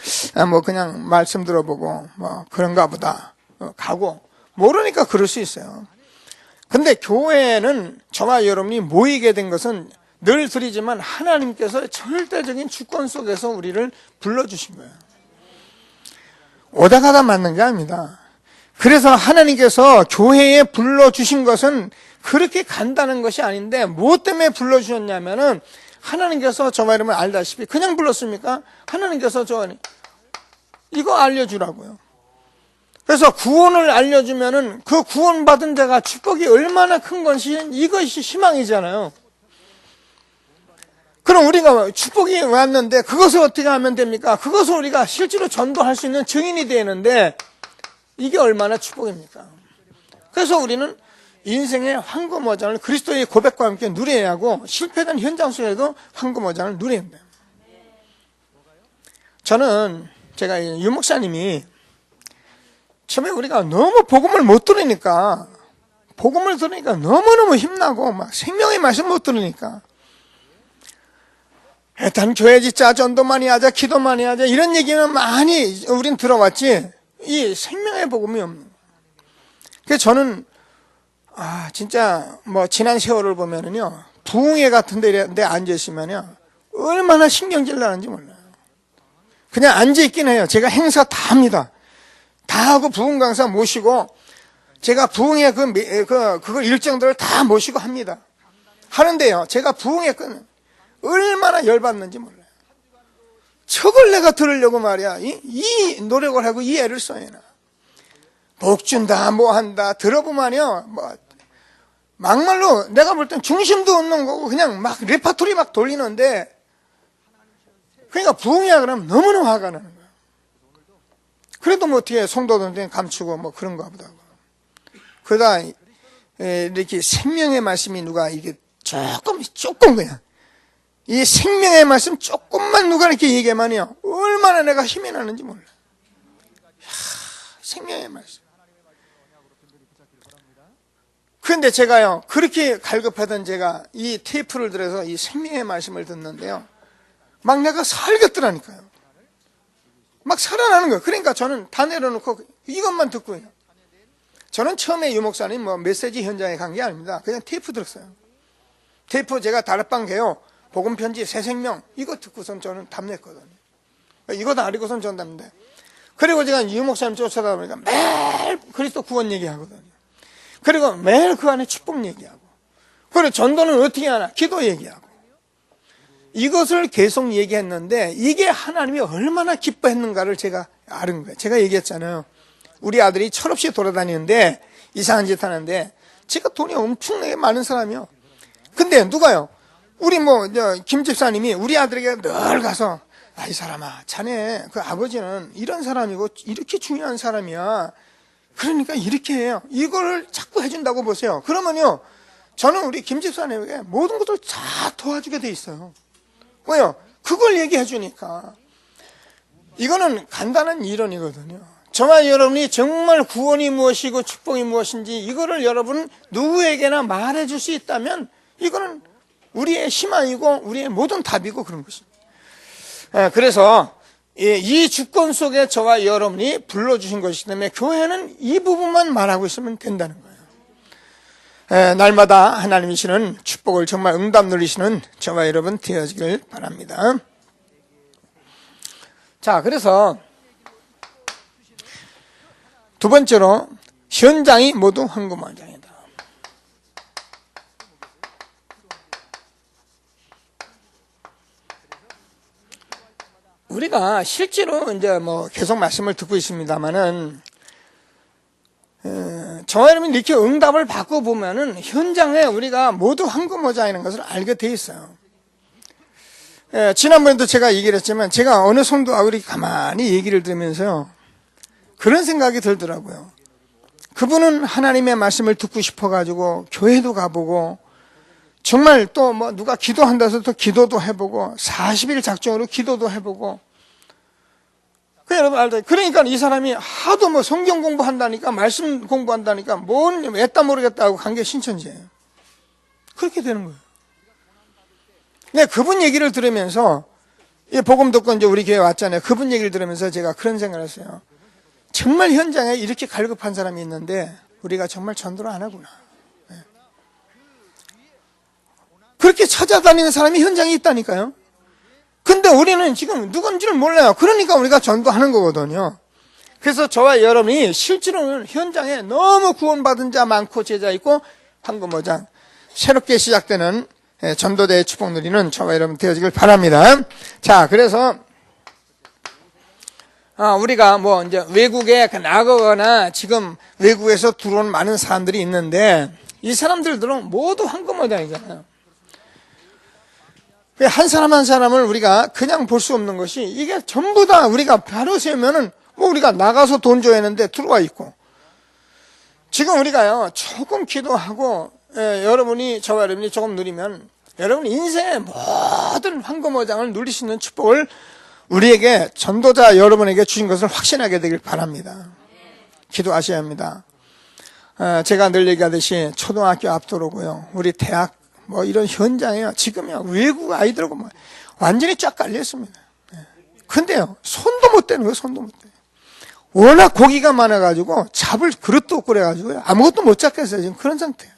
Speaker 1: 뭐 그냥 말씀 들어보고 뭐 그런가 보다 가고, 모르니까 그럴 수 있어요. 근데 교회는 저와 여러분이 모이게 된 것은 늘 드리지만 하나님께서 절대적인 주권 속에서 우리를 불러주신 거예요. 오다 가다 맞는 게 아닙니다. 그래서 하나님께서 교회에 불러주신 것은 그렇게 간다는 것이 아닌데, 무엇 때문에 불러주셨냐면은, 하나님께서 저와 여러분 알다시피 그냥 불렀습니까? 하나님께서 이거 알려주라고요. 그래서 구원을 알려주면은 그 구원받은 자가 축복이 얼마나 큰 건지, 이것이 희망이잖아요. 그럼 우리가 축복이 왔는데 그것을 어떻게 하면 됩니까? 그것을 우리가 실제로 전도할 수 있는 증인이 되는데, 이게 얼마나 축복입니까? 그래서 우리는 인생의 황금어장을 그리스도의 고백과 함께 누려야 하고, 실패된 현장 속에도 황금어장을 누려야 합니다. 저는 제가 유 목사님이 처음에 우리가 너무 복음을 못 들으니까, 너무너무 힘나고 막 생명의 말씀 못 들으니까, 일단 교회 짓자, 전도 많이 하자, 기도 많이 하자, 이런 얘기는 많이 우린 들어왔지, 이 생명의 복음이 없는 거예요. 그래서 저는 진짜 뭐 지난 세월을 보면은요, 부흥회 같은 데 앉아 있으면요 얼마나 신경질 나는지 몰라요. 그냥 앉아 있긴 해요. 제가 행사 다 합니다. 다 하고 부흥 강사 모시고 제가 부흥회 그걸 일정들을 다 모시고 합니다. 하는데요, 제가 부흥회 얼마나 열받는지 몰라요. 저걸 내가 들으려고 말이야 이 노력을 하고 이 애를 써야 나. 복 준다 뭐 한다 들어보면요 뭐 막말로 내가 볼 땐 중심도 없는 거고 그냥 막 레파토리 막 돌리는데, 그러니까 부흥이야 그러면 너무나 화가 나는 거야. 그래도 뭐 어떻게 성도들한테 감추고 뭐 그런가 보다. 그러다 이렇게 생명의 말씀이 누가 이게 조금 그냥 이 생명의 말씀 조금만 누가 이렇게 얘기하면요 얼마나 내가 힘이 나는지 몰라. 생명의 말씀. 그런데 제가요 그렇게 갈급하던 제가 이 테이프를 들어서 이 생명의 말씀을 듣는데요, 막 내가 살겠더라니까요. 막 살아나는 거예요. 그러니까 저는 다 내려놓고 이것만 듣고요. 저는 처음에 유 목사님 뭐 메시지 현장에 간 게 아닙니다. 그냥 테이프 들었어요. 테이프 제가 다락방 개요 복음 편지 새 생명 이거 듣고선 저는 답냈거든요. 이거 다 알고선 전 답는데, 그리고 제가 유 목사님 쫓아다 보니까 매일 그리스도 구원 얘기하거든요. 그리고 매일 그 안에 축복 얘기하고, 그리고 전도는 어떻게 하나 기도 얘기하고, 이것을 계속 얘기했는데 이게 하나님이 얼마나 기뻐했는가를 제가 아는 거예요. 제가 얘기했잖아요. 우리 아들이 철없이 돌아다니는데 이상한 짓 하는데, 제가 돈이 엄청나게 많은 사람이요. 근데 누가요? 우리 김 집사님이 우리 아들에게 늘 가서 이 사람아 자네 그 아버지는 이런 사람이고 이렇게 중요한 사람이야. 그러니까 이렇게 해요. 이걸 자꾸 해준다고 보세요. 그러면요 저는 우리 김 집사님에게 모든 것을 다 도와주게 돼 있어요. 왜요? 그걸 얘기해 주니까. 이거는 간단한 이론이거든요. 저와 여러분이 정말 구원이 무엇이고 축복이 무엇인지 이거를 여러분 누구에게나 말해 줄 수 있다면 이거는 우리의 희망이고 우리의 모든 답이고 그런 것입니다. 그래서 이 주권 속에 저와 여러분이 불러주신 것이기 때문에 교회는 이 부분만 말하고 있으면 된다는 거예요. 날마다 하나님이 주시는 축복을 정말 응답 누리시는 저와 여러분 되어지길 바랍니다. 자, 그래서 두 번째로 현장이 모두 황금원장이다. 우리가 실제로 이제 계속 말씀을 듣고 있습니다만은, 저와 여러분이 이렇게 응답을 받고 보면은 현장에 우리가 모두 황금모자이는 것을 알게 돼 있어요. 지난번에도 제가 얘기를 했지만 제가 어느 성도가 우리 가만히 얘기를 들으면서요 그런 생각이 들더라고요. 그분은 하나님의 말씀을 듣고 싶어가지고 교회도 가보고 정말 또 누가 기도한다 해서 또 기도도 해보고 40일 작정으로 기도도 해보고, 여러분 알죠? 그러니까 이 사람이 하도 성경 공부한다니까 말씀 공부한다니까 뭔 애따 모르겠다 하고 간 게 신천지예요. 그렇게 되는 거예요. 근데 그분 얘기를 들으면서 이 복음 듣고 이제 우리 교회 왔잖아요. 그분 얘기를 들으면서 제가 그런 생각을 했어요. 정말 현장에 이렇게 갈급한 사람이 있는데 우리가 정말 전도를 안 하구나. 그렇게 찾아다니는 사람이 현장에 있다니까요. 근데 우리는 지금 누군지를 몰라요. 그러니까 우리가 전도하는 거거든요. 그래서 저와 여러분이 실제로는 현장에 너무 구원받은 자 많고 제자 있고 황금어장 새롭게 시작되는 전도대의 축복 누리는 저와 여러분 되어지길 바랍니다. 자, 그래서 우리가 이제 외국에 나가거나 지금 외국에서 들어온 많은 사람들이 있는데 이 사람들은 모두 황금어장이잖아요. 한 사람 한 사람을 우리가 그냥 볼 수 없는 것이 이게 전부 다 우리가 바로 세우면은 우리가 나가서 돈 줘야 하는데 들어와 있고, 지금 우리가요 조금 기도하고 여러분이 저와 여러분이 조금 누리면 여러분 인생의 모든 황금어장을 누릴 수 있는 축복을 우리에게 전도자 여러분에게 주신 것을 확신하게 되길 바랍니다. 기도하셔야 합니다. 제가 늘 얘기하듯이 초등학교 앞도로고요, 우리 대학 이런 현장에요 지금요 외국 아이들하고 완전히 쫙 깔려 있습니다. 근데요 손도 못 대는 거예요. 손도 못 대. 워낙 고기가 많아가지고 잡을 그릇도 없고 그래가지고요. 아무것도 못 잡겠어요. 지금 그런 상태예요.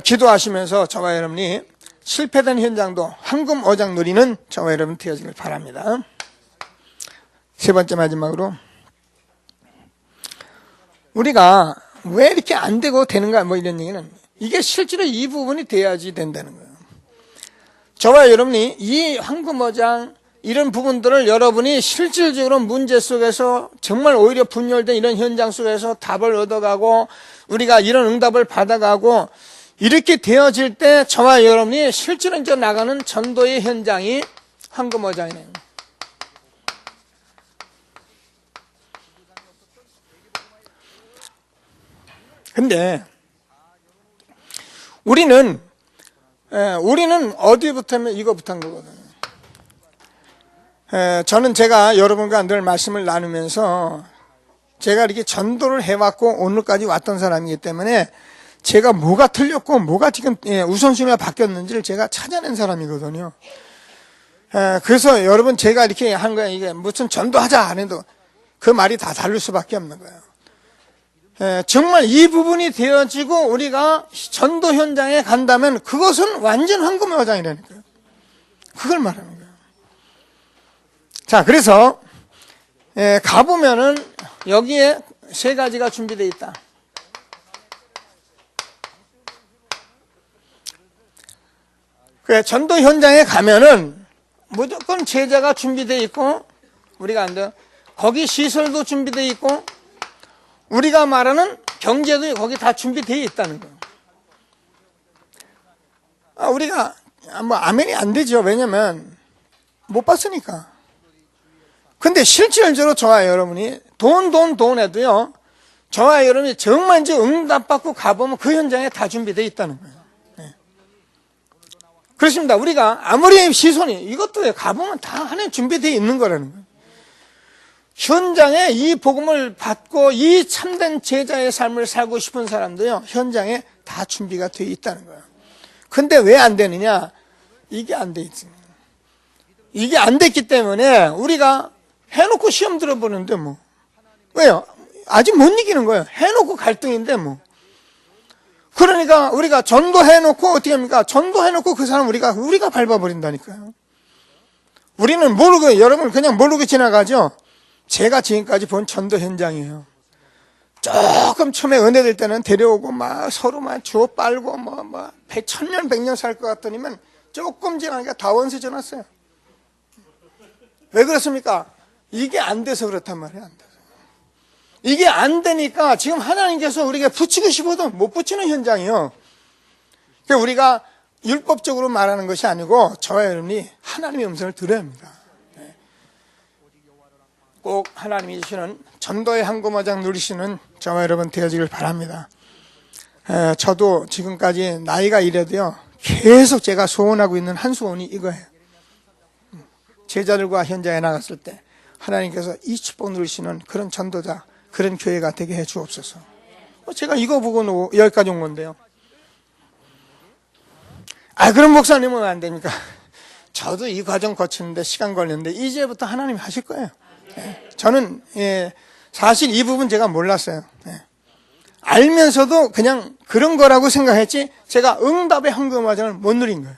Speaker 1: 기도하시면서 저와 여러분이 실패된 현장도 황금 어장 누리는 저와 여러분 되어지길 바랍니다. 세 번째 마지막으로 우리가 왜 이렇게 안 되고 되는가 뭐 이런 얘기는 이게 실제로 이 부분이 돼야지 된다는 거예요. 저와 여러분이 이 황금 어장 이런 부분들을 여러분이 실질적으로 문제 속에서 정말 오히려 분열된 이런 현장 속에서 답을 얻어가고 우리가 이런 응답을 받아가고 이렇게 되어질 때 저와 여러분이 실제로 이제 나가는 전도의 현장이 황금 어장이네요. 근데 우리는 어디부터 하면 이거부터 한 거거든요. 저는 제가 여러분과 늘 말씀을 나누면서 제가 이렇게 전도를 해왔고 오늘까지 왔던 사람이기 때문에 제가 뭐가 틀렸고 뭐가 지금 우선순위가 바뀌었는지를 제가 찾아낸 사람이거든요. 그래서 여러분 제가 이렇게 한 거예요. 이게 무슨 전도하자 안 해도 그 말이 다 다를 수밖에 없는 거예요. 정말 이 부분이 되어지고 우리가 전도 현장에 간다면 그것은 완전 황금의 어장이라니까요. 그걸 말하는 거예요. 자, 그래서 가보면은 여기에 세 가지가 준비되어 있다. 전도 현장에 가면은 무조건 제자가 준비되어 있고 우리가 안 돼. 거기 시설도 준비되어 있고 우리가 말하는 경제도 거기 다 준비되어 있다는 거예요. 우리가 뭐 아멘이 안 되죠. 왜냐면 못 봤으니까. 근데 실질적으로 저와 여러분이 돈 해도요. 저와 여러분이 정말 이제 응답받고 가보면 그 현장에 다 준비되어 있다는 거예요. 네. 그렇습니다. 우리가 아무리 시선이 이것도 가보면 다 하나님 준비되어 있는 거라는 거예요. 현장에 이 복음을 받고 이 참된 제자의 삶을 살고 싶은 사람도요. 현장에 다 준비가 되어 있다는 거예요. 근데 왜 안 되느냐? 이게 안 돼 있지. 이게 안 됐기 때문에 우리가 해놓고 시험 들어보는데 뭐. 왜요? 아직 못 이기는 거예요. 해놓고 갈등인데 뭐. 그러니까 우리가 전도해놓고 어떻게 합니까? 전도해놓고 그 사람 우리가 밟아버린다니까요. 우리는 모르고, 여러분 그냥 모르고 지나가죠? 제가 지금까지 본 전도 현장이에요. 조금 처음에 은혜될 때는 데려오고 막 서로 막 주워 빨고 뭐 1000년 100년 살 것 같더니만 조금 지나니까 다 원수져 놨어요. 왜 그렇습니까? 이게 안 돼서 그렇단 말이에요. 안 돼서. 이게 안 되니까 지금 하나님께서 우리가 붙이고 싶어도 못 붙이는 현장이요. 그러니까 우리가 율법적으로 말하는 것이 아니고 저와 여러분이 하나님의 음성을 들어야 합니다. 꼭 하나님이 주시는 전도의 황금어장 누리시는 저와 여러분 되어지길 바랍니다. 저도 지금까지 나이가 이래도요. 계속 제가 소원하고 있는 한 소원이 이거예요. 제자들과 현장에 나갔을 때 하나님께서 이 축복 누리시는 그런 전도자, 그런 교회가 되게 해 주옵소서. 제가 이거 보고 여기까지 온 건데요. 그럼 목사님은 안 됩니까? 저도 이 과정 거치는데 시간 걸렸는데 이제부터 하나님이 하실 거예요. 저는 사실 이 부분 제가 몰랐어요. 알면서도 그냥 그런 거라고 생각했지 제가 응답의 황금어장을 못 누린 거예요.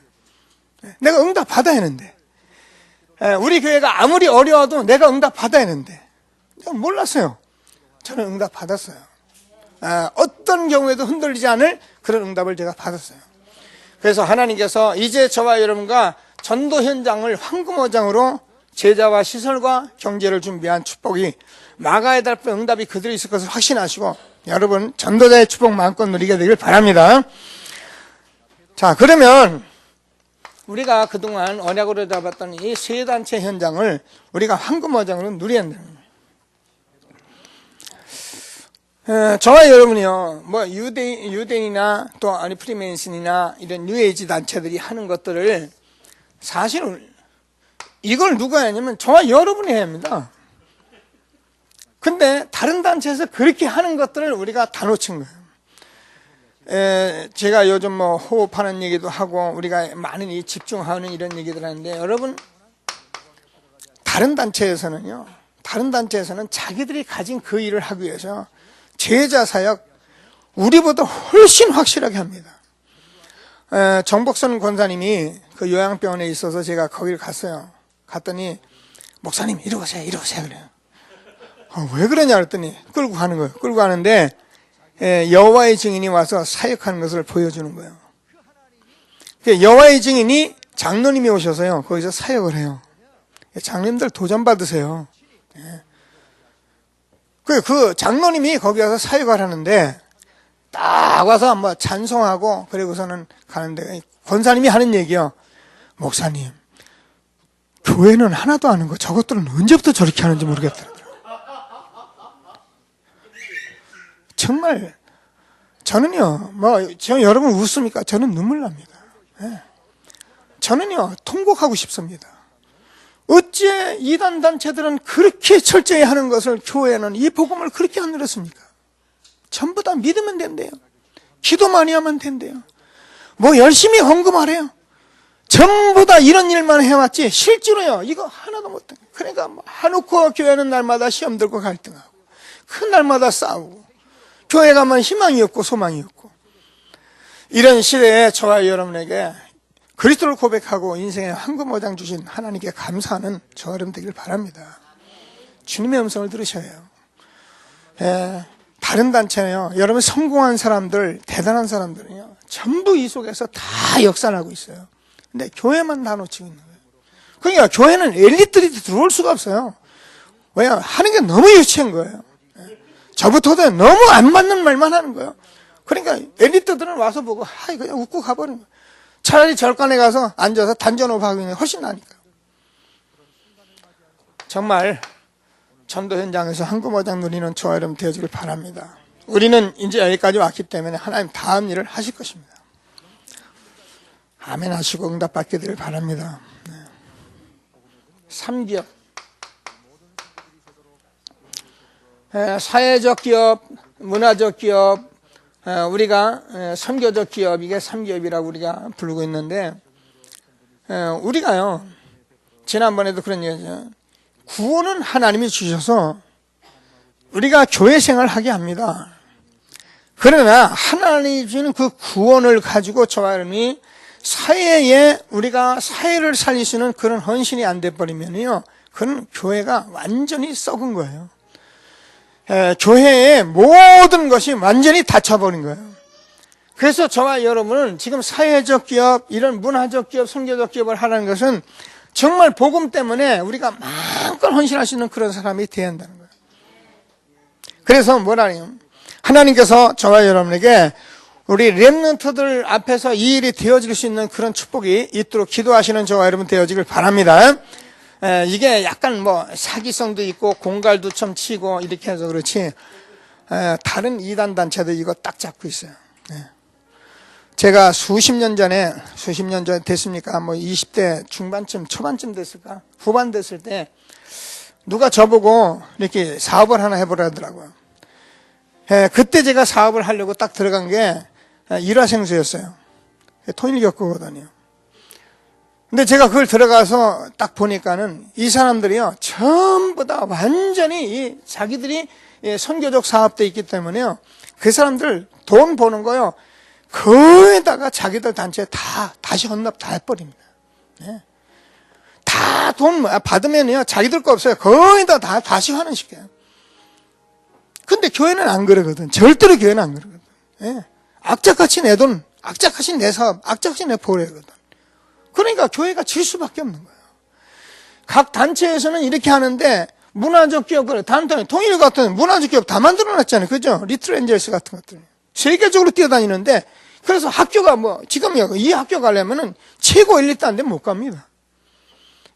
Speaker 1: 내가 응답 받아야 하는데 우리 교회가 아무리 어려워도 내가 응답 받아야 하는데 내가 몰랐어요. 저는 응답 받았어요. 어떤 경우에도 흔들리지 않을 그런 응답을 제가 받았어요. 그래서 하나님께서 이제 저와 여러분과 전도 현장을 황금어장으로 제자와 시설과 경제를 준비한 축복이 마가의 달표 응답이 그대로 있을 것을 확신하시고 여러분 전도자의 축복 마음껏 누리게 되길 바랍니다. 자, 그러면 우리가 그동안 언약으로 잡았던 이 세 단체 현장을 우리가 황금어장으로 누려야 한다는 거예요. 저와 여러분이요, 뭐 유대인이나 또 아니 프리메이슨이나 이런 뉴에이지 단체들이 하는 것들을 사실은 이걸 누가 하냐면 저와 여러분이 해야 합니다. 근데 다른 단체에서 그렇게 하는 것들을 우리가 다 놓친 거예요. 제가 요즘 뭐 호흡하는 얘기도 하고 우리가 많은 이 집중하는 이런 얘기들 하는데 여러분 다른 단체에서는요 다른 단체에서는 자기들이 가진 그 일을 하기 위해서 제자 사역 우리보다 훨씬 확실하게 합니다. 정복선 권사님이 그 요양병원에 있어서 제가 거기를 갔어요. 갔더니 목사님 이리 오세요 그래요. 왜 그러냐 그랬더니 끌고 가는 거예요. 끌고 가는데 여호와의 증인이 와서 사역하는 것을 보여주는 거예요. 여호와의 증인이 장로님이 오셔서요 거기서 사역을 해요. 장로님들 도전 받으세요. 그 장로님이 거기 와서 사역을 하는데 딱 와서 뭐 찬송하고 그리고서는 가는데 권사님이 하는 얘기요. 목사님 교회는 하나도 안 하는 거 저것들은 언제부터 저렇게 하는지 모르겠더라고요. 정말 저는요 여러분 웃습니까? 저는 눈물 납니다. 저는요 통곡하고 싶습니다. 어째 이단 단체들은 그렇게 철저히 하는 것을 교회는 이 복음을 그렇게 안 누렸습니까? 전부 다 믿으면 된대요. 기도 많이 하면 된대요. 뭐 열심히 헌금하래요. 전부 다 이런 일만 해왔지 실제로요 이거 하나도 못해. 그러니까 한옥과 교회는 날마다 시험 들고 갈등하고 큰 날마다 싸우고 교회 가면 희망이 없고 소망이 없고 이런 시대에 저와 여러분에게 그리스도를 고백하고 인생의 황금어장 주신 하나님께 감사하는 저와 여러분 되길 바랍니다. 주님의 음성을 들으셔야 해요. 다른 단체는요 여러분 성공한 사람들 대단한 사람들은요 전부 이 속에서 다 역산하고 있어요. 근데 교회만 다 놓치고 있는 거예요. 그러니까 교회는 엘리트들이 들어올 수가 없어요. 왜? 하는 게 너무 유치한 거예요. 저부터도 너무 안 맞는 말만 하는 거예요. 그러니까 엘리트들은 와서 보고 그냥 웃고 가버리는 거예요. 차라리 절간에 가서 앉아서 단전호흡하고 있는 게 훨씬 나으니까요. 정말 전도 현장에서 황금어장 누리는 저와 여러분 되어주길 바랍니다. 우리는 이제 여기까지 왔기 때문에 하나님 다음 일을 하실 것입니다. 아멘 하시고 응답받게 되길 바랍니다. 3기업 사회적 기업, 문화적 기업, 우리가 선교적 기업, 이게 3기업이라고 우리가 부르고 있는데 우리가요 지난번에도 그런 얘기죠. 구원은 하나님이 주셔서 우리가 교회 생활을 하게 합니다. 그러나 하나님이 주는 그 구원을 가지고 저와 여러분이 사회에 우리가 사회를 살릴 수 있는 그런 헌신이 안 돼버리면요 그건 교회가 완전히 썩은 거예요. 교회의 모든 것이 완전히 닫혀버린 거예요. 그래서 저와 여러분은 지금 사회적 기업, 이런 문화적 기업, 선교적 기업을 하라는 것은 정말 복음 때문에 우리가 마음껏 헌신할 수 있는 그런 사람이 되어야 한다는 거예요. 그래서 뭐라니요? 하나님께서 저와 여러분에게 우리 렘넌트들 앞에서 이 일이 되어질 수 있는 그런 축복이 있도록 기도하시는 저와 여러분 되어지길 바랍니다. 이게 약간 뭐 사기성도 있고 공갈도 좀 치고 이렇게 해서 그렇지 다른 이단 단체도 이거 딱 잡고 있어요. 제가 수십 년 전에 됐습니까? 뭐 20대 중반쯤 초반쯤 됐을까? 후반 됐을 때 누가 저보고 이렇게 사업을 하나 해보라 하더라고요. 그때 제가 사업을 하려고 딱 들어간 게 일화생수였어요. 통일교구거든요. 근데 제가 그걸 들어가서 딱 보니까는 이 사람들이요 전부 다 완전히 자기들이 선교적 사업돼 있기 때문에요 그 사람들 돈 버는 거요 거기다가 자기들 단체에 다시 헌납 다 해버립니다. 다 돈 받으면요 자기들 거 없어요. 거기다 다시 환원시켜요. 근데 교회는 안 그러거든. 절대로 교회는 안 그러거든. 악착같이 내 돈, 악착같이 내 사업, 악착같이 내 보내거든. 그러니까 교회가 질 수밖에 없는 거예요. 각 단체에서는 이렇게 하는데 문화적 기업, 단체, 통일 같은 문화적 기업 다 만들어놨잖아요. 그죠? 리틀 엔젤스 같은 것들. 세계적으로 뛰어다니는데 그래서 학교가 지금요, 이 학교 가려면은 최고 엘리트한데 못 갑니다.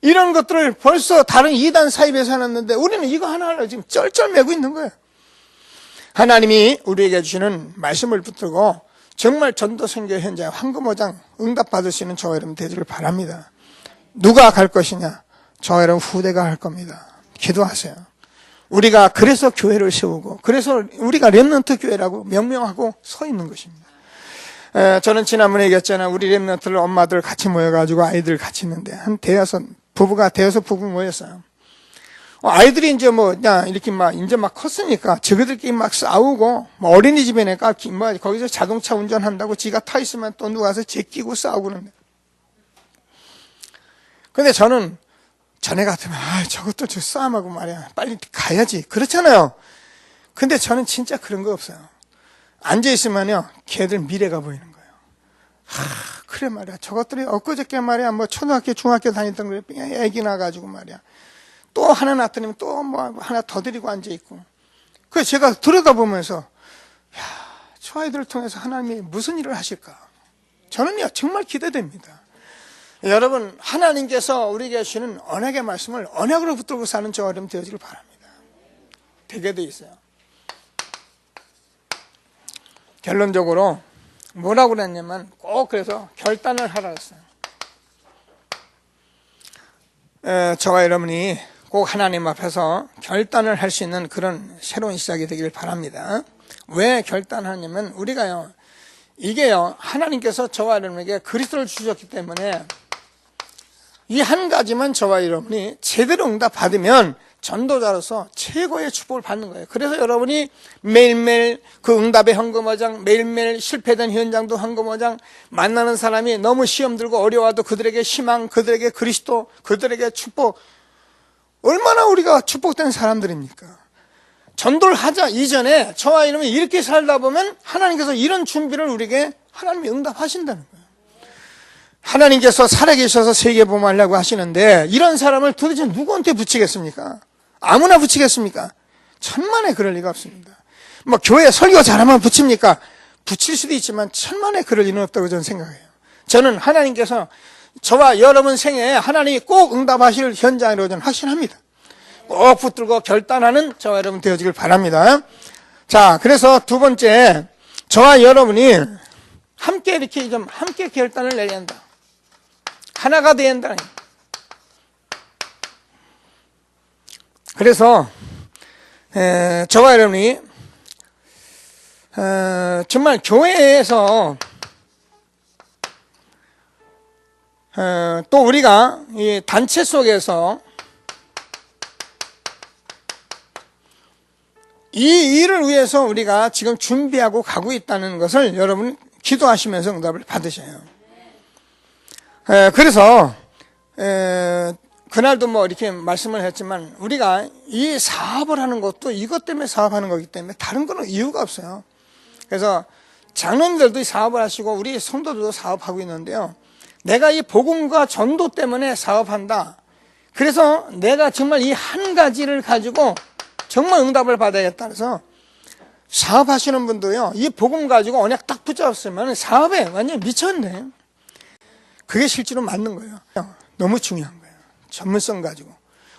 Speaker 1: 이런 것들을 벌써 다른 이단 사입에서 해놨는데 우리는 이거 하나하나 지금 쩔쩔매고 있는 거예요. 하나님이 우리에게 주시는 말씀을 붙들고 정말 전도 선교 현장에 황금어장 응답받을 수 있는 저와 여러분 되기를 바랍니다. 누가 갈 것이냐? 저와 여러분 후대가 할 겁니다. 기도하세요. 우리가 그래서 교회를 세우고 그래서 우리가 렘넌트 교회라고 명명하고 서 있는 것입니다. 저는 지난번에 얘기했잖아요. 우리 렘넌트를 엄마들 같이 모여가지고 아이들 같이 있는데 한 대여섯 부부 모였어요. 아이들이 이제 이렇게 이제 막 컸으니까 저희들끼리 막 싸우고, 어린이집에 내가 거기서 자동차 운전한다고 지가 타 있으면 또 누가 와서 제끼고 싸우고 그러는데. 근데 저는 전에 같으면, 저것도 저 싸움하고 말이야. 빨리 가야지. 그렇잖아요. 근데 저는 진짜 그런 거 없어요. 앉아있으면요, 걔들 미래가 보이는 거예요. 그래 말이야. 저것들이 엊그저께 말이야, 초등학교, 중학교 다녔던 거에 애기 나가지고 말이야. 또 하나 낳더니 또 하나 더 데리고 앉아있고. 그래서 제가 들여다보면서, 저 아이들을 통해서 하나님이 무슨 일을 하실까? 저는요, 정말 기대됩니다. 여러분, 하나님께서 우리에게 주시는 언약의 말씀을 언약으로 붙들고 사는 저와 여러분 되어지길 바랍니다. 되게 돼 있어요. 결론적으로 뭐라고 그랬냐면 꼭 그래서 결단을 하라 했어요. 저와 여러분이 꼭 하나님 앞에서 결단을 할 수 있는 그런 새로운 시작이 되길 바랍니다. 왜 결단하냐면 우리가요, 이게요, 하나님께서 저와 여러분에게 그리스도를 주셨기 때문에 이 한 가지만 저와 여러분이 제대로 응답받으면 전도자로서 최고의 축복을 받는 거예요. 그래서 여러분이 매일매일 그 응답의 현금어장, 매일매일 실패된 현장도 현금어장, 만나는 사람이 너무 시험 들고 어려워도 그들에게 희망, 그들에게 그리스도, 그들에게 축복, 얼마나 우리가 축복된 사람들입니까? 전도를 하자 이전에 저와 여러분이 이렇게 살다 보면 하나님께서 이런 준비를 우리에게 하나님이 응답하신다는 거예요. 하나님께서 살아계셔서 세계복음하려고 하시는데 이런 사람을 도대체 누구한테 붙이겠습니까? 아무나 붙이겠습니까? 천만에 그럴 리가 없습니다. 교회 설교 잘하면 붙입니까? 붙일 수도 있지만 천만에 그럴 리는 없다고 저는 생각해요. 저는 하나님께서 저와 여러분 생애에 하나님이 꼭 응답하실 현장이라고 저는 확신합니다. 꼭 붙들고 결단하는 저와 여러분 되어지길 바랍니다. 자, 그래서 두 번째, 저와 여러분이 함께 이렇게 함께 결단을 내야 한다. 하나가 되어야 한다. 그래서 저와 여러분이 정말 교회에서 또 우리가 이 단체 속에서 이 일을 위해서 우리가 지금 준비하고 가고 있다는 것을 여러분 기도하시면서 응답을 받으셔요. 그래서 그날도 이렇게 말씀을 했지만 우리가 이 사업을 하는 것도 이것 때문에 사업하는 거기 때문에 다른 거는 이유가 없어요. 그래서 장로님들도 사업을 하시고 우리 성도들도 사업하고 있는데요, 내가 이 복음과 전도 때문에 사업한다. 그래서 내가 정말 이 한 가지를 가지고 정말 응답을 받아야겠다. 그래서 사업하시는 분도요, 이 복음 가지고 언약 딱 붙잡았으면 사업에 완전히 미쳤네. 그게 실제로 맞는 거예요. 너무 중요한 거예요. 전문성 가지고.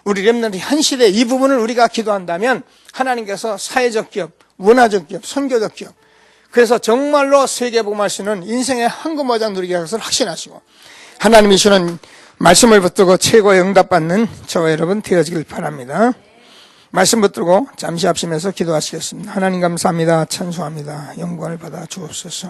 Speaker 1: 우리 렘넌트 한 시대 이 부분을 우리가 기도한다면 하나님께서 사회적 기업, 문화적 기업, 선교적 기업, 그래서 정말로 세계복음할 수 있는 인생의 황금어장 누리게 할 것을 확신하시고 하나님이 주는 말씀을 붙들고 최고의 응답받는 저와 여러분 되어지길 바랍니다. 말씀 붙들고 잠시 합심해서 기도하시겠습니다. 하나님 감사합니다. 찬송합니다. 영광을 받아 주옵소서.